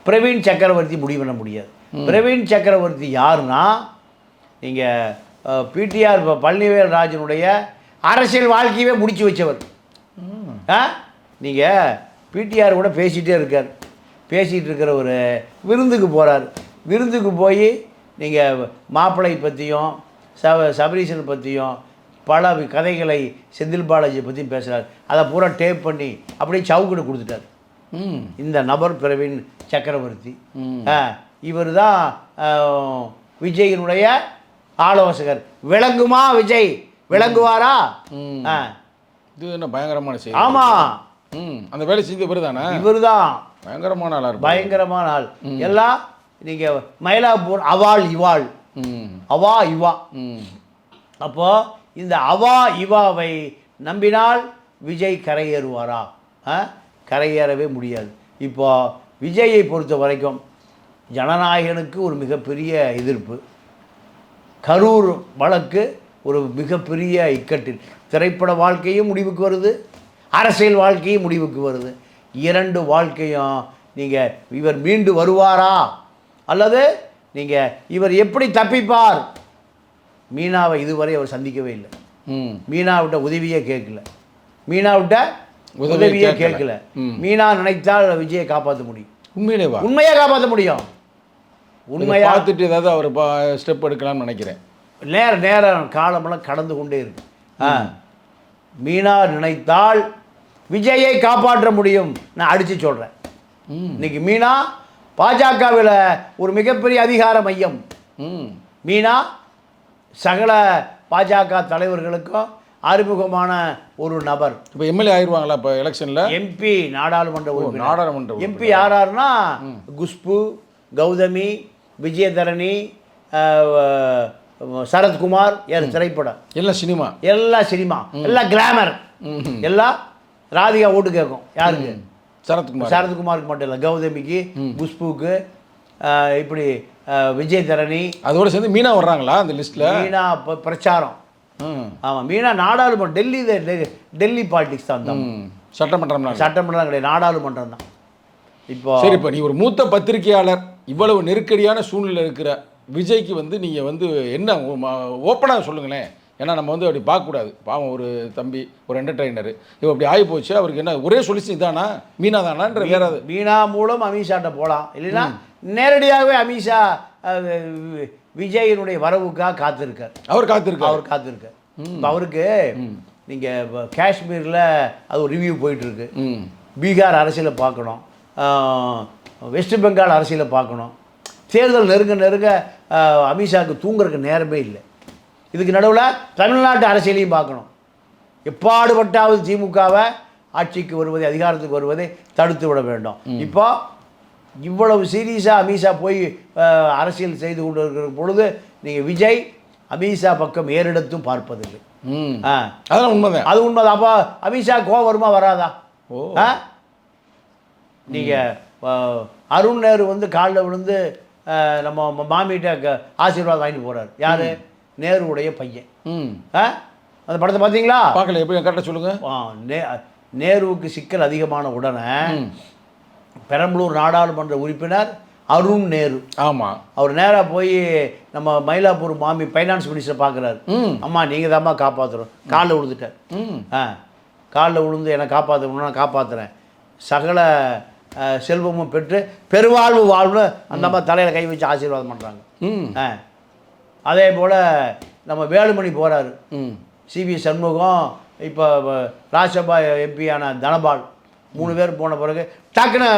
பிரவீன் சக்கரவர்த்தி முடிவு பண்ண முடியாது. பிரவீன் சக்கரவர்த்தி யாருன்னா நீங்கள் பிடிஆர் பழனிவேல் ராஜனுடைய அரசியல் வாழ்க்கையவே முடிச்சு வச்சவர். நீங்கள் பிடிஆர் கூட பேசிகிட்டே இருக்கார். பேசிகிட்டு இருக்கிற ஒரு விருந்துக்கு போகிறார். விருந்துக்கு போய் நீங்கள் மாப்பிள்ளை பற்றியும் சபரீசன் பற்றியும் பல கதைகளை செந்தில் பாலாஜியை பற்றியும் பேசுகிறார். அதை பூரா டேப் பண்ணி அப்படியே சவுக்கிட்டு கொடுத்துட்டார். இந்த நபர் பிரவீன் சக்கரவர்த்தி. இவர் தான் விஜயினுடைய ஆலோசகர். விளங்குமா விஜய்? விளங்குவாரா? இது என்ன பயங்கரமான செய்தி. ஆமாம், அந்த வேலை செஞ்சு இவர் தானே. இவர் தான் பயங்கரமான ஆள். பயங்கரமான ஆள். எல்லாம் நீங்கள் மயிலாப்பூர் அவாள் இவாள் அவா இவா. அப்போ இந்த அவா இவாவை நம்பினால் விஜய் கரையேறுவாரா கரையேறவே முடியாது. இப்போ விஜயை பொறுத்த வரைக்கும் ஜனநாயகனுக்கு ஒரு மிகப்பெரிய எதிர்ப்பு, கரூர் வழக்கு ஒரு மிகப்பெரிய இக்கட்டில், திரைப்பட வாழ்க்கையும் முடிவுக்கு வருது, அரசியல் வாழ்க்கையும் முடிவுக்கு வருது. 2 வாழ்க்கையும் நீங்கள் இவர் மீண்டு வருவாரா அல்லது நீங்கள் இவர் எப்படி தப்பிப்பார்? மீனாவை இதுவரை அவர் சந்திக்கவே இல்லை. மீனாவிட்ட உதவியே கேட்கல, மீனாவிட்ட உதவியே கேட்கல. மீனா நினைத்தால் விஜயை காப்பாற்ற முடியும். உண்மையிலேவா? உண்மையாக காப்பாற்ற முடியும். உண்மையாக பார்த்துட்டு ஏதாவது அவர் ஸ்டெப் எடுக்கலாம்னு நினைக்கிறேன். நேரம் காலமெல்லாம் கடந்து கொண்டே இருக்கு. மீனா நினைத்தால் விஜயை காப்பாற்ற முடியும். நான் அடித்து சொல்கிறேன். இன்னைக்கு மீனா பாஜகவில் ஒரு மிகப்பெரிய அதிகார மையம். மீனா சகல பாஜக தலைவர்களுக்கும் அறிமுகமான ஒரு நபர். இப்போ எம்எல்ஏ ஆயிடுவாங்களா இப்போ எலெக்ஷனில்? எம்பி, நாடாளுமன்ற எம்பி யாராருன்னா குஷ்பு, கௌதமி, விஜயதரணி, சரத்குமார், திரைப்படம் எல்லாம் சினிமா, எல்லாம் கிளாமர், எல்லாம் ராதிகா ஓட்டு கேட்கும். யாருக்கு? சரத்குமாருக்கு மட்டும் இல்லை, கௌதமிக்கு, குஷ்புக்கு, இப்படி விஜயதரணி, அதோட சேர்ந்து மீனா வர்றாங்களா அந்த லிஸ்ட்டில்? மீனா இப்போ பிரச்சாரம். ஆமாம், மீனா நாடாளுமன்றம், டெல்லி பாலிடிக்ஸ் தான். சட்டமன்றம் கிடையாது, நாடாளுமன்றம் தான். இப்போ சரி, இப்போ நீ ஒரு மூத்த பத்திரிகையாளர், இவ்வளவு நெருக்கடியான சூழ்நிலை இருக்கிற விஜய்க்கு வந்து நீங்கள் வந்து என்ன ஓப்பனாக சொல்லுங்களேன். ஏன்னா நம்ம வந்து அப்படி பார்க்கக்கூடாது. பாவம், ஒரு தம்பி, ஒரு என்டர்டெய்னர், இப்போ அப்படி ஆகி போச்சு. அவருக்கு என்ன ஒரே சொல்யூஷன் இதானா, மீனா தானான்ற வேற? மீனா மூலம் அமித்ஷாட்ட போகலாம், இல்லைன்னா நேரடியாகவே அமித்ஷா விஜயனுடைய வரவுக்காக காத்திருக்கார். அவர் காத்திருக்கார். இப்போ அவருக்கு நீங்கள் காஷ்மீரில் அது ஒரு ரிவ்யூ போயிட்டுருக்கு, பீகார் அரசியலை பார்க்கணும், வெஸ்ட் பெங்கால் அரசியலை பார்க்கணும். தேர்தல் நெருங்க அமித்ஷாவுக்கு தூங்குறதுக்கு நேரமே இல்லை. இதுக்கு நடுவில் தமிழ்நாட்டு அரசியலையும் பார்க்கணும். எப்பாடுபட்டாவது திமுகவை ஆட்சிக்கு வருவதை, அதிகாரத்துக்கு வருவதை தடுத்து விட வேண்டும். இப்போ இவ்வளவு சீரியஸாக அமித்ஷா போய் அரசியல் செய்து கொண்டு இருக்கிற பொழுது நீங்கள் விஜய் அமித்ஷா பக்கம் ஏறெடுத்தும் பார்ப்பதில்லை. அதெல்லாம் உண்மைதான், அது உண்மைதான். அப்போ அமித்ஷா கோவம் வருமா வராதா? நீங்கள் அருண் நேரு வந்து காலில் விழுந்து நம்ம மாமிகிட்ட ஆசீர்வாதம் வாங்கிட்டு போகிறார். யார்? நேருடைய பையன். அந்த படத்தை பார்த்தீங்களா? பார்க்கல. எப்படி கரெக்டாக சொல்லுங்கள். நேருவுக்கு சிக்கல் அதிகமான உடனே பெரம்பலூர் நாடாளுமன்ற உறுப்பினர் அருண் நேரு, ஆமாம், அவர் நேராக போய் நம்ம மயிலாப்பூர் மாமி ஃபைனான்ஸ் மினிஸ்டரை பார்க்குறாரு. அம்மா நீங்கள் தான்மா காப்பாற்றுறோம். காலில் விழுந்துட்டார். காலில் விழுந்து என்னை காப்பாற்றணும்னா நான் காப்பாற்றுறேன், சகல செல்வமும் பெற்று பெருவாழ்வு வாழ்வு அந்த அம்மா தலையில் கை வச்சு ஆசீர்வாதம் பண்ணுறாங்க. அதே போல் நம்ம வேலுமணி போகிறாரு, சிவி சண்முகம், இப்போ ராஜ்யசபா எம்பியான தனபால், 3 பேர் போன பிறகு டக்குன்னு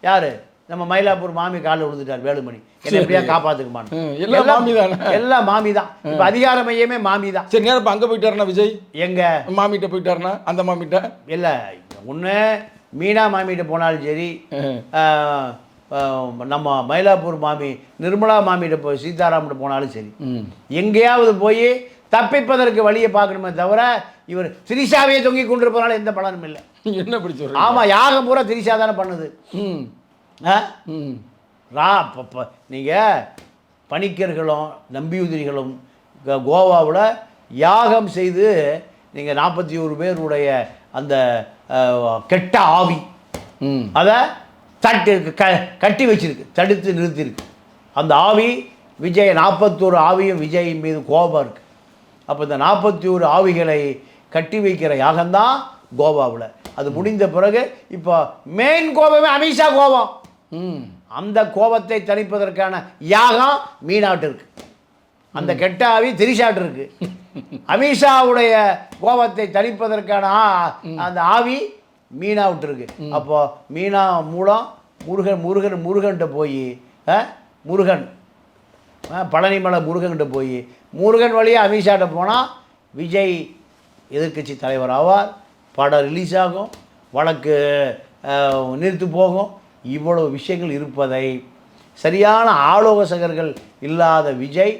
யார்? நம்ம மயிலாப்பூர் மாமி காலில் விழுந்துட்டார் வேலுமணி. என்ன எப்படியா காப்பாற்றுக்குமான்னு. எல்லாம் மாமி தான். இப்போ அதிகார மையமே மாமி தான். சரி, நேரம் இப்போ அங்கே போயிட்டாருன்னா விஜய் எங்கே மாமிகிட்ட போயிட்டாருன்னா அந்த மாமிகிட்ட இல்லை, ஒன்று மீனா மாமிகிட்ட போனாலும் சரி, நம்ம மயிலாப்பூர் மாமி நிர்மலா மாமிகிட்ட போய் சீதாராமிட்ட போனாலும் சரி, எங்கேயாவது போய் தப்பிப்பதற்கு வழியை பார்க்கணுமே தவிர இவர் திரிஷாவையே தொங்கி கொண்டிருப்பதனால எந்த பலனும் இல்லை. என்ன பிடிச்ச? ஆமாம், யாகம் பூரா திரிஷா தானே பண்ணுது. நீங்கள் பணிக்கர்களும் நம்பியுதிரிகளும் கோவாவில் யாகம் செய்து நீங்கள் 41 பேருடைய அந்த கெட்ட ஆவி அதை கட்டி வச்சிருக்கு, தடுத்து நிறுத்தியிருக்கு. அந்த ஆவி விஜய் 41 ஆவியும் விஜய் மீது கோபம் இருக்குது. அப்போ இந்த 41 ஆவிகளை கட்டி வைக்கிற யாகம்தான் கோவாவில். அது முடிந்த பிறகு இப்போ மெயின் கோபமே அமித்ஷா கோபம். அந்த கோபத்தை தணிப்பதற்கான யாகம் மீனாட்டு இருக்கு, அந்த கெட்ட ஆவி திரிஷாட்டு இருக்கு. அமித்ஷாவுடைய கோபத்தை தணிப்பதற்கான அந்த ஆவி மீனா விட்டுருக்கு. அப்போ மீனா மூலம் முருகன்கிட்ட போய் முருகன் பழனிமலை முருகன்கிட்ட போய் முருகன் வழியாக அமித்ஷாட்ட போனால் விஜய் எதிர்க்கட்சி தலைவர் ஆவார், படம் ரிலீஸ் ஆகும், வழக்கு நிறுத்து போகும். இவ்வளவு விஷயங்கள் இருப்பதை சரியான ஆலோசகர்கள் இல்லாத விஜய்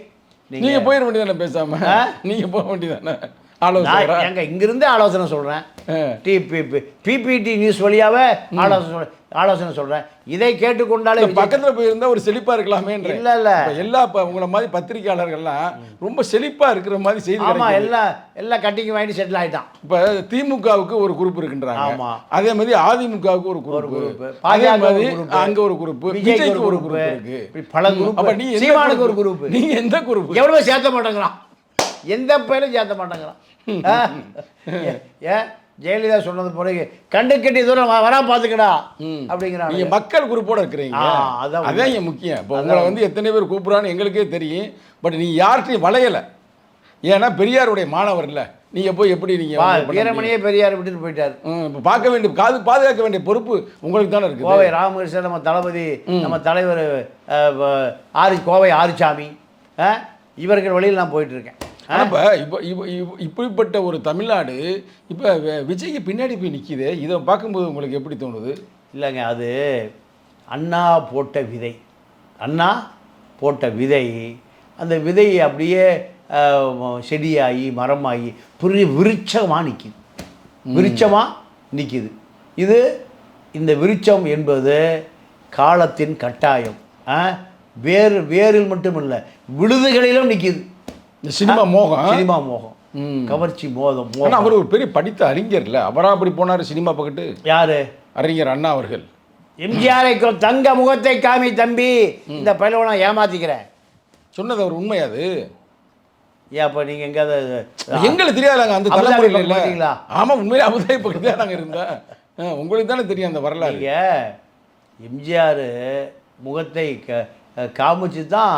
நீங்கள் போயிட வேண்டியதானே, பேசாமல் நீங்கள் போக வேண்டியதானே ஆலோசனை. எங்கே இங்கிருந்து ஆலோசனை சொல்கிறேன். பிபிடி நியூஸ் வழியாவே ஆலோசனை சொல்கிறேன். இதை கேட்டுக்கொண்டாலே பக்கத்தில் போயிருந்தா ஒரு செழிப்பாக இருக்கலாமே. இல்லை இல்லை, எல்லா உங்களை மாதிரி பத்திரிகையாளர்கள்லாம் ரொம்ப செழிப்பாக இருக்கிற மாதிரி செய்தி. ஆமாம், எல்லாம் கட்டிங் வாங்கிட்டு செட்டில் ஆகிட்டான். இப்போ திமுகவுக்கு ஒரு குரூப் இருக்குன்றாங்க. ஆமாம், அதே மாதிரி அதிமுகவுக்கு ஒரு குரூப், அதே மாதிரி அங்கே ஒரு குரூப், விஜய்க்கு ஒரு குரூப் இருக்கு, பல குரூப். அப்போ நீ சீமானுக்கு ஒரு குரூப், நீங்கள் எந்த குரூப்? எவ்வளோ சேர்த்த மாட்டேங்கிறான், எந்த பயிலும் சேர்த்த மாட்டேங்கிறான். ஏன் ஜெயலலிதா சொன்னது பிறகு கண்டு கட்டி தூரம் வரா பார்த்துக்கடா அப்படிங்கிறாங்க. நீங்கள் மக்கள் குரூப்போட இருக்கிறீங்க, அதான் இங்கே முக்கியம். இப்போ உங்களை வந்து எத்தனை பேர் கூப்பிட்றான்னு எங்களுக்கே தெரியும். பட் நீங்கள் யார்கிட்டையும் வளையலை. ஏன்னா பெரியாருடைய மாணவர் இல்லை, நீங்கள் போய் எப்படி நீங்கள் வீரமணியே பெரியார் விட்டுட்டு போயிட்டார். இப்போ பார்க்க வேண்டிய பாதுகாக்க வேண்டிய பொறுப்பு உங்களுக்கு தானே இருக்குது. கோவை ராமகிருஷ்ணன் நம்ம தளபதி, நம்ம தலைவர் கோவை ஆறுசாமி, இவர்கள் வழியில் நான் போயிட்டு இருக்கேன். இப்போ இப்படிப்பட்ட ஒரு தமிழ்நாடு இப்போ விஜய்க்கு பின்னாடி போய் நிற்கிது. இதை பார்க்கும்போது உங்களுக்கு எப்படி தோணுது? இல்லைங்க, அது அண்ணா போட்ட விதை. அண்ணா போட்ட விதை, அந்த விதை அப்படியே செடியாகி மரமாகி பெரிய விருட்சமாக நிற்கிது, விருட்சமாக நிற்கிது. இந்த விருட்சம் என்பது காலத்தின் கட்டாயம். வேரில் மட்டும் இல்லை, விழுதுகளிலும் நிற்கிது. சினிமா மோகம், சினிமா மோகம், கவர்ச்சி மோதம். ஆனால் அவர் ஒரு பெரிய படித்த அறிஞர் இல்லை, அவராக அப்படி போனார் சினிமா பக்கத்து. யாரு? அறிஞர் அண்ணா அவர்கள். எம்ஜிஆரை தங்க முகத்தை காமி தம்பி, இந்த பயிலவனை ஏமாத்திக்கிறேன் சொன்னது அவர் உண்மையாது? ஏன் அப்போ நீங்கள் எங்கேயாவது எங்களுக்கு தெரியாதாங்க அந்த தலைமுறையில் இல்லைங்களா? ஆமாம், உண்மையிலே அபுதாபி பக்கத்து தான் நாங்கள் இருந்தேன். உங்களுக்கு தானே தெரியும் அந்த வரலாறு. எம்ஜிஆர் முகத்தை காமிச்சு தான்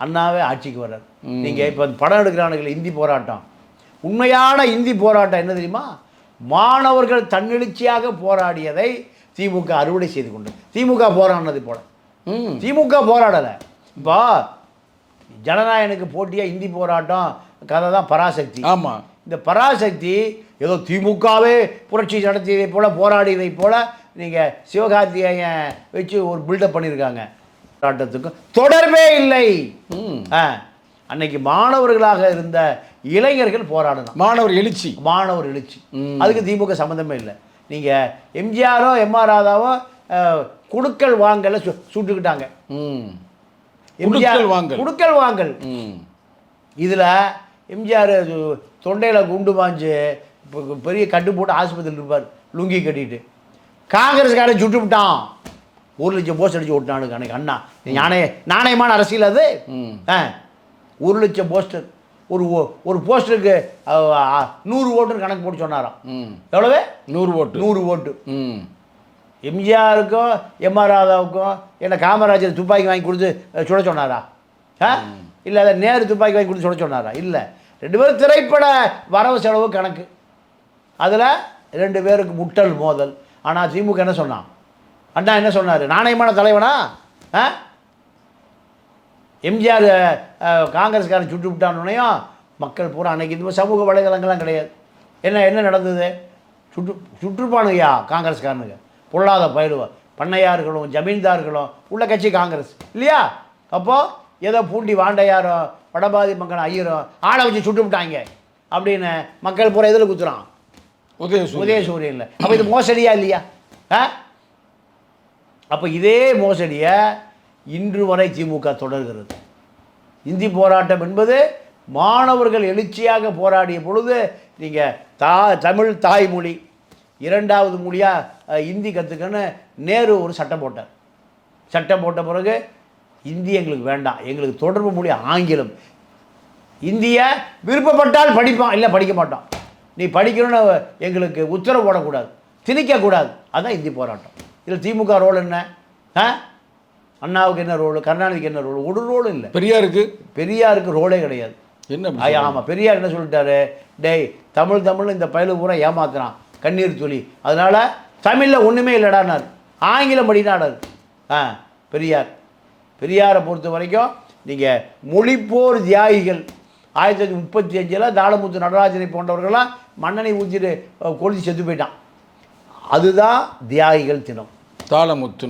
அண்ணாவே ஆட்சிக்கு வர்றார். நீங்கள் இப்போ படம் எடுக்கிறானுங்களே இந்தி போராட்டம், உண்மையான இந்தி போராட்டம் என்ன தெரியுமா? மாணவர்கள் தன்னெழுச்சியாக போராடியதை திமுக அறுவடை செய்து கொண்டு திமுக போராடினது போல திமுக போராடலை. இப்போ ஜனநாயகனுக்கு போட்டியாக இந்தி போராட்டம் கதை தான் பராசக்தி. ஆமாம், இந்த பராசக்தி ஏதோ திமுகவே புரட்சி நடத்தியதை போல போராடியதை போல நீங்கள் சிவகார்த்திகேயன் வச்சு ஒரு பில்டப் பண்ணியிருக்காங்க. போராட்டத்துக்கும் தொடர்பே இல்லை. அன்னைக்கு மாணவர்களாக இருந்த இளைஞர்கள் போராடணும். மாணவர் எழுச்சி அதுக்கு திமுக சம்மந்தமே இல்லை. நீங்கள் எம்ஜிஆரோ எம்ஆர் ராதாவோ குடுக்கல் வாங்கல சுட்டுக்கிட்டாங்க. குடுக்கல் வாங்கல் இதில் எம்ஜிஆர் தொண்டையில் குண்டு பாஞ்சு பெரிய கட்டு போட்டு ஆஸ்பத்திரியில் இருப்பார் லுங்கி கட்டிட்டு. காங்கிரஸ்காரன் சுட்டு விட்டான், 1 லட்சம் போஸ்ட் அடிச்சு ஓட்டினானுங்க அன்னைக்கு அண்ணா. நாணயமான அரசியல் அது. 1 லட்சம் போஸ்டர், ஒரு போஸ்டருக்கு 100 ஓட்டுன்னு கணக்கு போட்டு சொன்னாராம். எவ்வளவு? 100 ஓட்டு. எம்ஜிஆருக்கும் எம்ஆர் ராதாவுக்கும் என்ன காமராஜர் துப்பாக்கி வாங்கி கொடுத்து சுட சொன்னாரா? இல்லை அதை நேரு துப்பாக்கி வாங்கி கொடுத்து சுட சொன்னாரா? இல்லை, 2 பேரும் திரைப்பட வரவு செலவு கணக்கு, அதில் 2 பேருக்கு முட்டல் மோதல். ஆனால் திமுக என்ன சொன்னான்? அண்ணா என்ன சொன்னார்? நாணயமான தலைவனா? எம்ஜிஆர் காங்கிரஸ்காரன் சுட்டு விட்டானுனையும் மக்கள் பூரா அன்னைக்கு இது சமூக வலைதளங்கள்லாம் கிடையாது. என்ன நடந்தது? சுற்றுப்பானுங்கய்யா காங்கிரஸ்காரனுங்க, பொல்லாத பயிலுவா பண்ணையார்களும் ஜமீன்தார்களும் உள்ள கட்சி காங்கிரஸ் இல்லையா? அப்போது ஏதோ பூண்டி வாண்டையாரோ வடபாதி மக்கள் ஐயரும் ஆளை வச்சு சுட்டு விட்டாங்க அப்படின்னு மக்கள் பூரா எதில் குத்துறான்? உதயசூரியனில். அப்போ இது மோசடியா இல்லையா? அப்போ இதே மோசடியை இன்று வரை திமுக தொடர்கிறது. இந்தி போராட்டம் என்பது மாணவர்கள் எழுச்சியாக போராடிய பொழுது நீங்கள் தமிழ் தாய்மொழி 2வது மொழியாக இந்தி கற்றுக்கன்னு நேரு ஒரு சட்டம் போட்டார். சட்டம் போட்ட பிறகு இந்தி எங்களுக்கு வேண்டாம், எங்களுக்கு தொடர்பு மொழி ஆங்கிலம். இந்தியை விருப்பப்பட்டால் படிப்பான், இல்லை படிக்க மாட்டோம். நீ படிக்கணும்னு எங்களுக்கு உத்தரவு போடக்கூடாது, திணிக்கக்கூடாது. அதுதான் இந்தி போராட்டம். இதில் திமுக ரோல் என்ன? அண்ணாவுக்கு என்ன ரோல்? கருணாநிதிக்கு என்ன ரோல்? ஒரு ரோலும் இல்லை. பெரியாருக்கு ரோலே கிடையாது. என்ன? ஆமாம், பெரியார் என்ன சொல்லிட்டாரு? டேய் தமிழ்னு இந்த பயலு பூரா ஏமாத்துறான், கண்ணீர் துளி, அதனால் தமிழில் ஒன்றுமே இல்லைடானார், ஆங்கிலம் படினாடார். பெரியாரை பொறுத்த வரைக்கும் நீங்கள் மொழிப்போர் தியாகிகள் 1935 தாளமுத்து நடராஜனை போன்றவர்கள்லாம் மண்ணெண்ணெய் ஊற்றிட்டு கொளுத்தி செத்து போயிட்டான். அதுதான் தியாகிகள் தினம். தாளமுத்து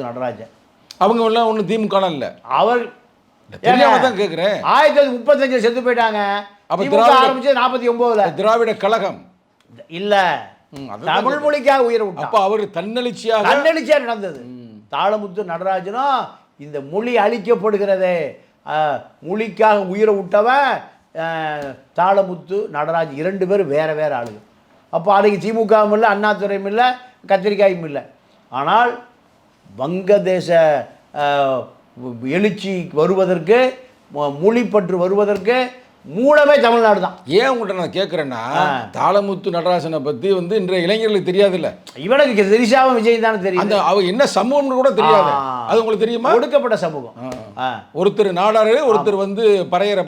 நடராஜன் அவங்க எல்லாம் ஒன்றும் திமுக இல்லை. அவர் தான் கேட்குறேன், 1935 செத்து போயிட்டாங்க. ஆரம்பிச்சு 49 திராவிட கழகம் இல்ல அதுதான் தமிழ் மொழிக்காக உயிரை அப்ப விட்டான். அவர் தன்னெழுச்சியாக தன்னெழுச்சியா நடந்தது. தாளமுத்து நடராஜனும் இந்த மொழி அழிக்கப்படுகிறதே மொழிக்காக உயிரை விட்டவன் தாளமுத்து நடராஜ் 2 பேரும் வேற வேற ஆளுங்க. அப்போ அதுக்கு திமுகவும் இல்லை, அண்ணாதுரையும் இல்லை, கத்திரிக்காயும் இல்லை. ஆனால் வங்கதேச எழுச்சி வருவதற்கு, மொழிப்பற்று வருவதற்கு மூலமே தமிழ்நாடு தான். ஏன் உங்கள்கிட்ட நான் கேட்குறேன்னா, தாளமுத்து நடராசனை பற்றி வந்து இன்றைய இளைஞர்களுக்கு தெரியாதுல்ல. இவனுக்கு தெரிசாவும் விஜய் தானே தெரியும். அந்த அவ என்ன சமூகம்னு கூட தெரியாது. அது உங்களுக்கு தெரியுமா? ஒடுக்கப்பட்ட சமூகம். ஒருத்தர் நாடாரு, ஒருத்தர் வந்து பறையற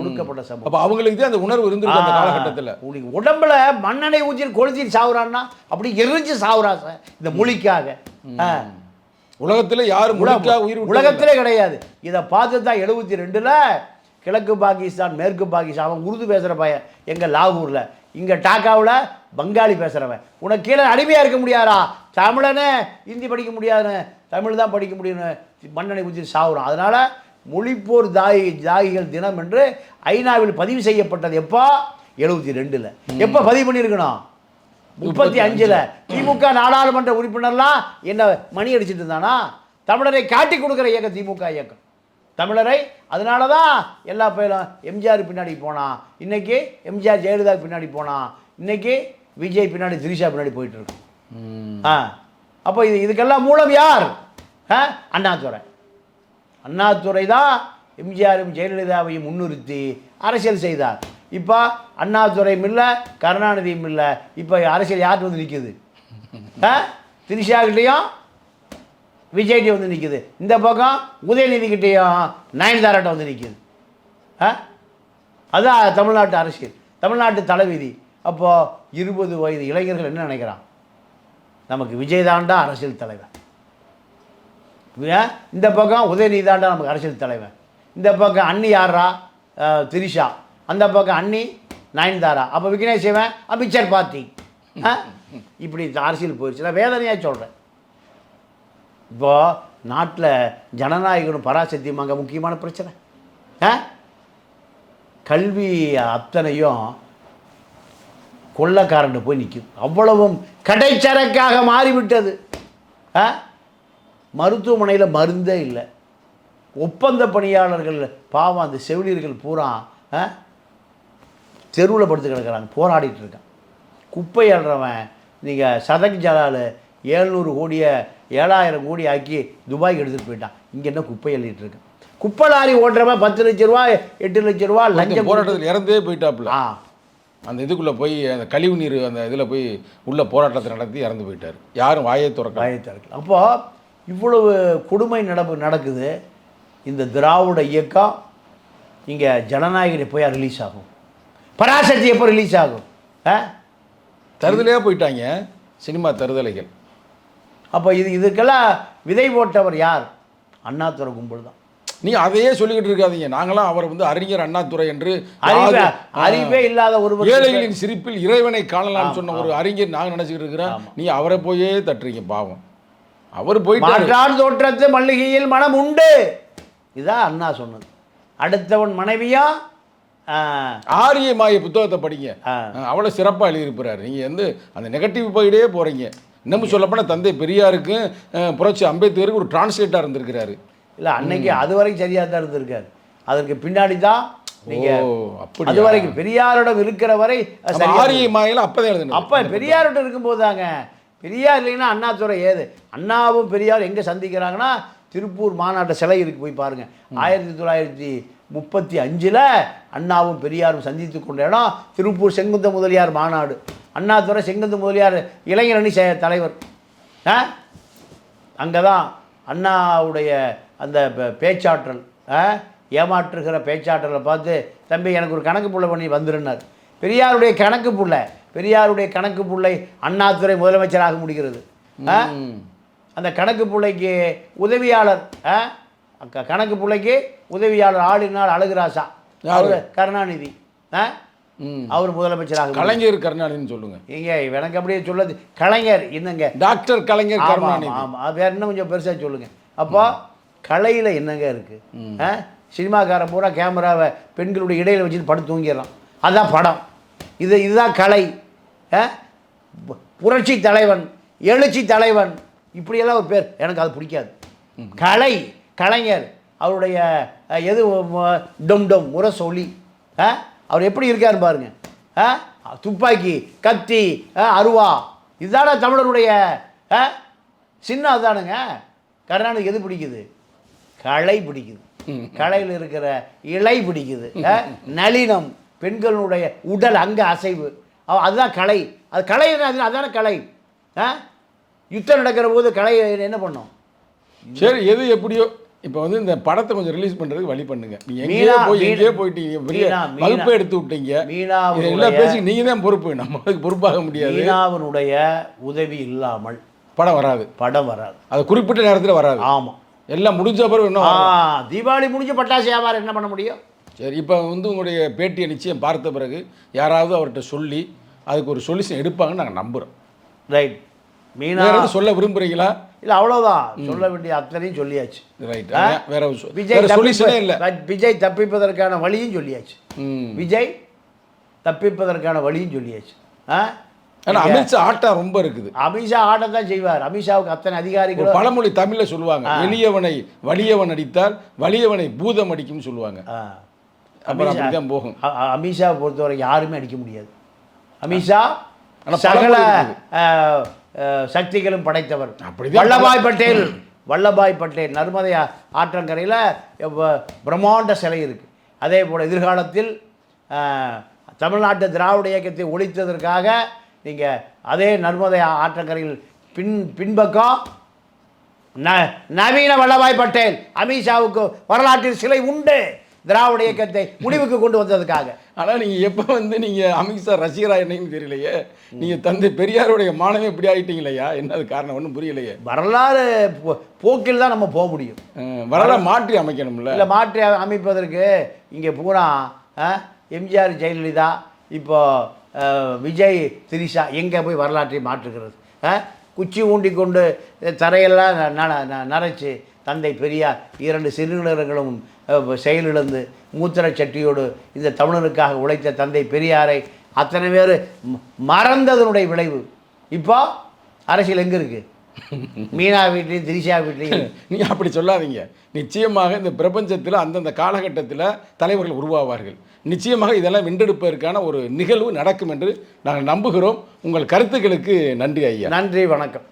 ஒடுக்கப்பட்ட சமூகம். அப்போ அவங்களுக்கு தான் அந்த உணர்வு இருந்திருக்கு அந்த காலகட்டத்தில். உனக்கு உடம்புல மண்ணெண்ணெய் ஊற்றி கொளுத்தி சாவுறான்னா அப்படி எரிஞ்சு சாவுறா சார் இந்த மொழிக்காக. உலகத்தில் யாரும் உலகத்திலே கிடையாது. இதை பார்த்து தான் 72ல் கிழக்கு பாகிஸ்தான் மேற்கு பாகிஸ்தான் அவன் உருது பேசுகிற பையன் எங்கள் லாகூரில், இங்கே டாக்காவில் பங்காளி பேசுகிறவன். உனக்கு கீழே அடிமையாக இருக்க முடியாதா? தமிழனே ஹிந்தி படிக்க முடியாதுன்னு, தமிழ் தான் படிக்க முடியும்னு மண்ணெண்ணெய் ஊற்றி சாவுறான். அதனால் மொழிப்போர் தியாகிகள் தினம் என்று ஐநாவில் பதிவு செய்யப்பட்டது எப்போ? 72ல். எப்போ பதிவு பண்ணியிருக்கணும்? 35ல். திமுக நாடாளுமன்ற உறுப்பினர்லாம் என்ன மணி அடிச்சுட்டு இருந்தானா? தமிழரை காட்டி கொடுக்குற இயக்கம் திமுக இயக்கம். தமிழரை அதனால தான் எல்லா பேரும் எம்ஜிஆர் பின்னாடி போனான், இன்னைக்கு எம்ஜிஆர் ஜெயலலிதா பின்னாடி போனான், இன்னைக்கு விஜய் பின்னாடி திரிஷா பின்னாடி போயிட்டு இருக்கு. அப்போ இதுக்கெல்லாம் மூலம் யார்? அண்ணாதுரை. அண்ணாதுரை தான் எம்ஜிஆரும் ஜெயலலிதாவையும் முன்னிறுத்தி அரசியல் செய்தார். இப்போ அண்ணாதுரையும் இல்லை, கருணாநிதியும் இல்லை. இப்போ அரசியல் யார்கிட்ட வந்து நிற்குது? திரிஷாக்கிட்டையும் விஜய்கிட்ட வந்து நிற்குது. இந்த பக்கம் உதயநிதிக்கிட்டையும் நயன்தாராட்ட வந்து நிற்குது. அதுதான் தமிழ்நாட்டு அரசியல், தமிழ்நாட்டு தலைவிதி. அப்போது 20 வயது இளைஞர்கள் என்ன நினைக்கிறான்? நமக்கு விஜய் தாண்டா அரசியல் தலைவர், இந்த பக்கம் உதயநிதி தாண்டா நமக்கு அரசியல் தலைவர், இந்த பக்கம் அண்ணி யாரா திரிஷா, அந்த பக்கம் அண்ணி நயன்தாரா, அப்போ விக்னேஷ் சிவன் அமைச்சர் பார்ட்டி. இப்படி அரசியல் போயிடுச்சு. நான் வேதனையாக சொல்கிறேன். இப்போ நாட்டில் ஜனநாயகனும் பராசக்தியும் அங்கே முக்கியமான பிரச்சனை. கல்வி அத்தனையும் கொள்ளக்காரன் போய் நிற்கும். அவ்வளவும் கடைச்சரக்காக மாறிவிட்டது. மருத்துவமனையில் மருந்தே இல்லை. ஒப்பந்த பணியாளர்கள் பாவம் அந்த செவிலியர்கள் பூரா தெருவில் படுத்து கிடக்கிறாங்க, போராடிட்டு இருக்கான். குப்பை அள்ளுறவன் நீங்கள் சதக் ஜலால் 700 கோடியை 7000 கோடி ஆக்கி துபாய்க்கு எடுத்துகிட்டு போயிட்டான். இங்கே என்ன குப்பை அள்ளிட்டு இருக்கேன். குப்பை லாரி ஓட்டுறவன் 10 லட்ச ரூபா 8 லட்ச ரூபா லஞ்சம் போராட்டத்தில் இறந்தே போயிட்டாப்புல. அந்த இதுக்குள்ளே போய் அந்த கழிவு நீர் அந்த இதில் போய் உள்ள போராட்டத்தை நடத்தி இறந்து போயிட்டார். யாரும் வாயை திறக்கல. அப்போது இவ்வளவு கொடுமை நடக்குது. இந்த திராவிட இயக்கம் இங்கே ஜனநாயகன் எப்போயா ரிலீஸ் ஆகும்? பராசக்தி எப்போ ரிலீஸ் ஆகும்? தருதலையாக போயிட்டாங்க சினிமா தருதலைகள். அப்போ இதுக்கெல்லாம் விதை போட்டவர் யார்? அண்ணாதுரை கும்பல் தான். நீங்கள் அதையே சொல்லிக்கிட்டு இருக்காதீங்க. நாங்களாம் அவர் வந்து அறிஞர் அண்ணாதுரை என்று அறிவே இல்லாத ஒரு ஏழைகளின் சிரிப்பில் இறைவனை காணலாம்னு சொன்ன ஒரு அறிஞர் நாங்கள் நினச்சிக்கிட்டு இருக்கிறோம். நீ அவரை போயே தட்டுறீங்க. பாவம், அவர் போயிட்டு தோற்றத்து மல்லிகையில் மனம் உண்டு, இதுதான் அண்ணா சொன்னது. அடுத்தவன் மனைவியா ஆரிய மாய புத்தகத்தை படிங்க, அவ்வளோ சிறப்பாக எழுதியிருப்பார். நீங்கள் வந்து அந்த நெகட்டிவ் போயிட்டே போகிறீங்க. இன்னமும் சொல்லப்போனால் தந்தை பெரியாருக்கும் புரட்சி அம்பேத்கருக்கு ஒரு டிரான்ஸ்லேட்டாக இருந்திருக்கிறாரு. இல்லை, அன்னைக்கு அது வரைக்கும் சரியாக தான் இருந்திருக்காரு. அதற்கு பின்னாடி தான் நீங்கள் அப்படி அது வரைக்கும் பெரியாரிடம் இருக்கிற வரை ஆரிய மாயில அப்போ தான் எழுதுங்க. அப்போ பெரியார்கிட்ட இருக்கும்போது தாங்க. பெரியார் இல்லைன்னா அண்ணாதுரை ஏது? அண்ணாவும் பெரியார் எங்கே சந்திக்கிறாங்கன்னா திருப்பூர் மாநாட்டு சிலை இருக்கு, போய் பாருங்கள். 1935 அண்ணாவும் பெரியாரும் சந்தித்து கொண்ட இடம் திருப்பூர் செங்குந்த முதலியார் மாநாடு. அண்ணாதுரை செங்குந்த முதலியார் இளைஞரணி தலைவர். அங்கே தான் அண்ணாவுடைய அந்த பேச்சாற்றல், ஏமாற்றுகிற பேச்சாற்றலை பார்த்து தம்பி எனக்கு ஒரு கணக்கு புள்ளை பண்ணி வந்துருன்னார். பெரியாருடைய கணக்கு புள்ளை அண்ணாதுரை முதலமைச்சராக முடிகிறது. அந்த கணக்கு பிள்ளைக்கு உதவியாளர், கணக்கு பிள்ளைக்கு உதவியாளர் ஆளுநர் அழகுராசா, அவர் கருணாநிதி, அவர் முதலமைச்சராக. கலைஞர் கருணாநிதினு சொல்லுங்க. இங்க எனக்கு அப்படியே சொல்லுது கலைஞர் என்னங்க, டாக்டர் கலைஞர் கருணாநிதி. ஆமாம், வேற இன்னும் கொஞ்சம் பெருசாக சொல்லுங்க. அப்போ கலையில் என்னங்க இருக்கு? சினிமாக்காரன் பூரா கேமராவை பெண்களுடைய இடையில வச்சுட்டு படுத்து தூங்கிடலாம். அதுதான் படம். இதுதான் கலை. புரட்சி தலைவன், எழுச்சி தலைவன், இப்படியெல்லாம் ஒரு பேர். எனக்கு அது பிடிக்காது. கலைஞர் அவருடைய டொம் டொம் முரசொலி, அவர் எப்படி இருக்காருன்னு பாருங்க. துப்பாக்கி, கத்தி, அருவா, இதுதானே தமிழருடைய சின்னம். அதுதானுங்க. கருணாநிதி எது பிடிக்குது? களை பிடிக்குது. கலையில் இருக்கிற இலை பிடிக்குது. நளினம், பெண்களுடைய உடல் அங்க அசைவு, அதுதான் கலை. அது கலை, அதுதானே கலை. யுத்தம் நடக்கிற போது கலை என்ன பண்ணும்? சரி, எது எப்படியோ இப்போ வந்து இந்த படத்தை கொஞ்சம் ரிலீஸ் பண்ணுறதுக்கு வழி பண்ணுங்க. நீங்கள் எங்கேயோ போயிட்டீங்க, பெரிய வகுப்பை எடுத்து விட்டீங்க. எல்லாம் பேசி நீங்கள் தான் பொறுப்பு, நம்மளுக்கு பொறுப்பாக முடியாது. மீனாவினுடைய உதவி இல்லாமல் படம் வராது. அது குறிப்பிட்ட நேரத்தில் வராது. ஆமாம், எல்லாம் முடிஞ்ச பிறகு இன்னும் தீபாவளி முடிஞ்ச பட்டாசு வியாபாரம் என்ன பண்ண முடியும்? சரி, இப்போ வந்து உங்களுடைய பேட்டியை நிச்சயம் பார்த்த பிறகு யாராவது அவர்கிட்ட சொல்லி அதுக்கு ஒரு சொல்யூஷன் எடுப்பாங்கன்னு நாங்கள் நம்புகிறோம். ரைட். மீனா சொல்ல விரும்புகிறீங்களா? இல்லை, அவ்வளோதான். சொல்ல வேண்டிய அத்தனையும் சொல்லியாச்சு. ரைட். வேற சொல்யூஷனே இல்லை. விஜய் தப்பிப்பதற்கான வழியும் சொல்லியாச்சு. விஜய் தப்பிப்பதற்கான வழியும் சொல்லியாச்சு. ஆனால் அமித்ஷா ஆட்டம் ரொம்ப இருக்குது. அமித்ஷா ஆட்டம் தான் செய்வார். அமித்ஷாவுக்கு அத்தனை அதிகாரிகள். பழமொழி தமிழில் சொல்லுவாங்க, எளியவனை வலியவன் அடித்தால் வலியவனை பூதம் அடிக்கும்னு சொல்லுவாங்க. அப்படிதான் போகும். அமித்ஷாவை பொறுத்தவரை யாருமே அடிக்க முடியாது. அமித்ஷா சகல சக்திகளும் படைத்தவர். வல்லபாய் பட்டேல் நர்மதை ஆற்றங்கரையில் பிரம்மாண்ட சிலை இருக்குது. அதே போல் எதிர்காலத்தில் தமிழ்நாட்டு திராவிட இயக்கத்தை ஒழித்ததற்காக நீங்கள் அதே நர்மதை ஆற்றங்கரையில் பின்பக்கம் நவீன வல்லபாய் பட்டேல், அமித்ஷாவுக்கு வரலாற்றில் சிலை உண்டு, திராவிட இயக்கத்தை முடிவுக்கு கொண்டு வந்ததுக்காக. ஆனால் நீங்கள் எப்போ வந்து நீங்கள் அமித்ஷா ரசிகரா என்னன்னு தெரியலையே. நீங்கள் தந்தை பெரியாருடைய மாணவி இப்படி ஆகிட்டீங்களையா? என்னது காரணம்? ஒன்றும் புரியலையே. வரலாறு போக்கில் தான் நம்ம போக முடியும். வரலாறு மாற்றி அமைக்கணும்ல. இல்லை, மாற்றி அமைப்பதற்கு இங்கே பூரா எம்ஜிஆர், ஜெயலலிதா, இப்போ விஜய், திரிஷா எங்கே போய் வரலாற்றை மாற்றுகிறது? குச்சி ஊண்டி கொண்டு தரையெல்லாம் நரைச்சி தந்தை பெரியார் 2 சிறுநீரகங்களும் செயலிழந்து மூத்திர சட்டியோடு இந்த தமிழனுக்காக உழைத்த தந்தை பெரியாரை அத்தனை பேர் மறந்ததனுடைய விளைவு. இப்போ அரசியல் எங்கே இருக்குது? மீனா வீட்லேயும் திரிஷா வீட்லேயும். நீங்கள் அப்படி சொல்லாதீங்க. நிச்சயமாக இந்த பிரபஞ்சத்தில் அந்தந்த காலகட்டத்தில் தலைவர்கள் உருவாவார்கள். நிச்சயமாக இதெல்லாம் வென்றெடுப்பதற்கான ஒரு நிகழ்வு நடக்கும் என்று நாங்கள் நம்புகிறோம். உங்கள் கருத்துக்களுக்கு நன்றி ஐயா. நன்றி, வணக்கம்.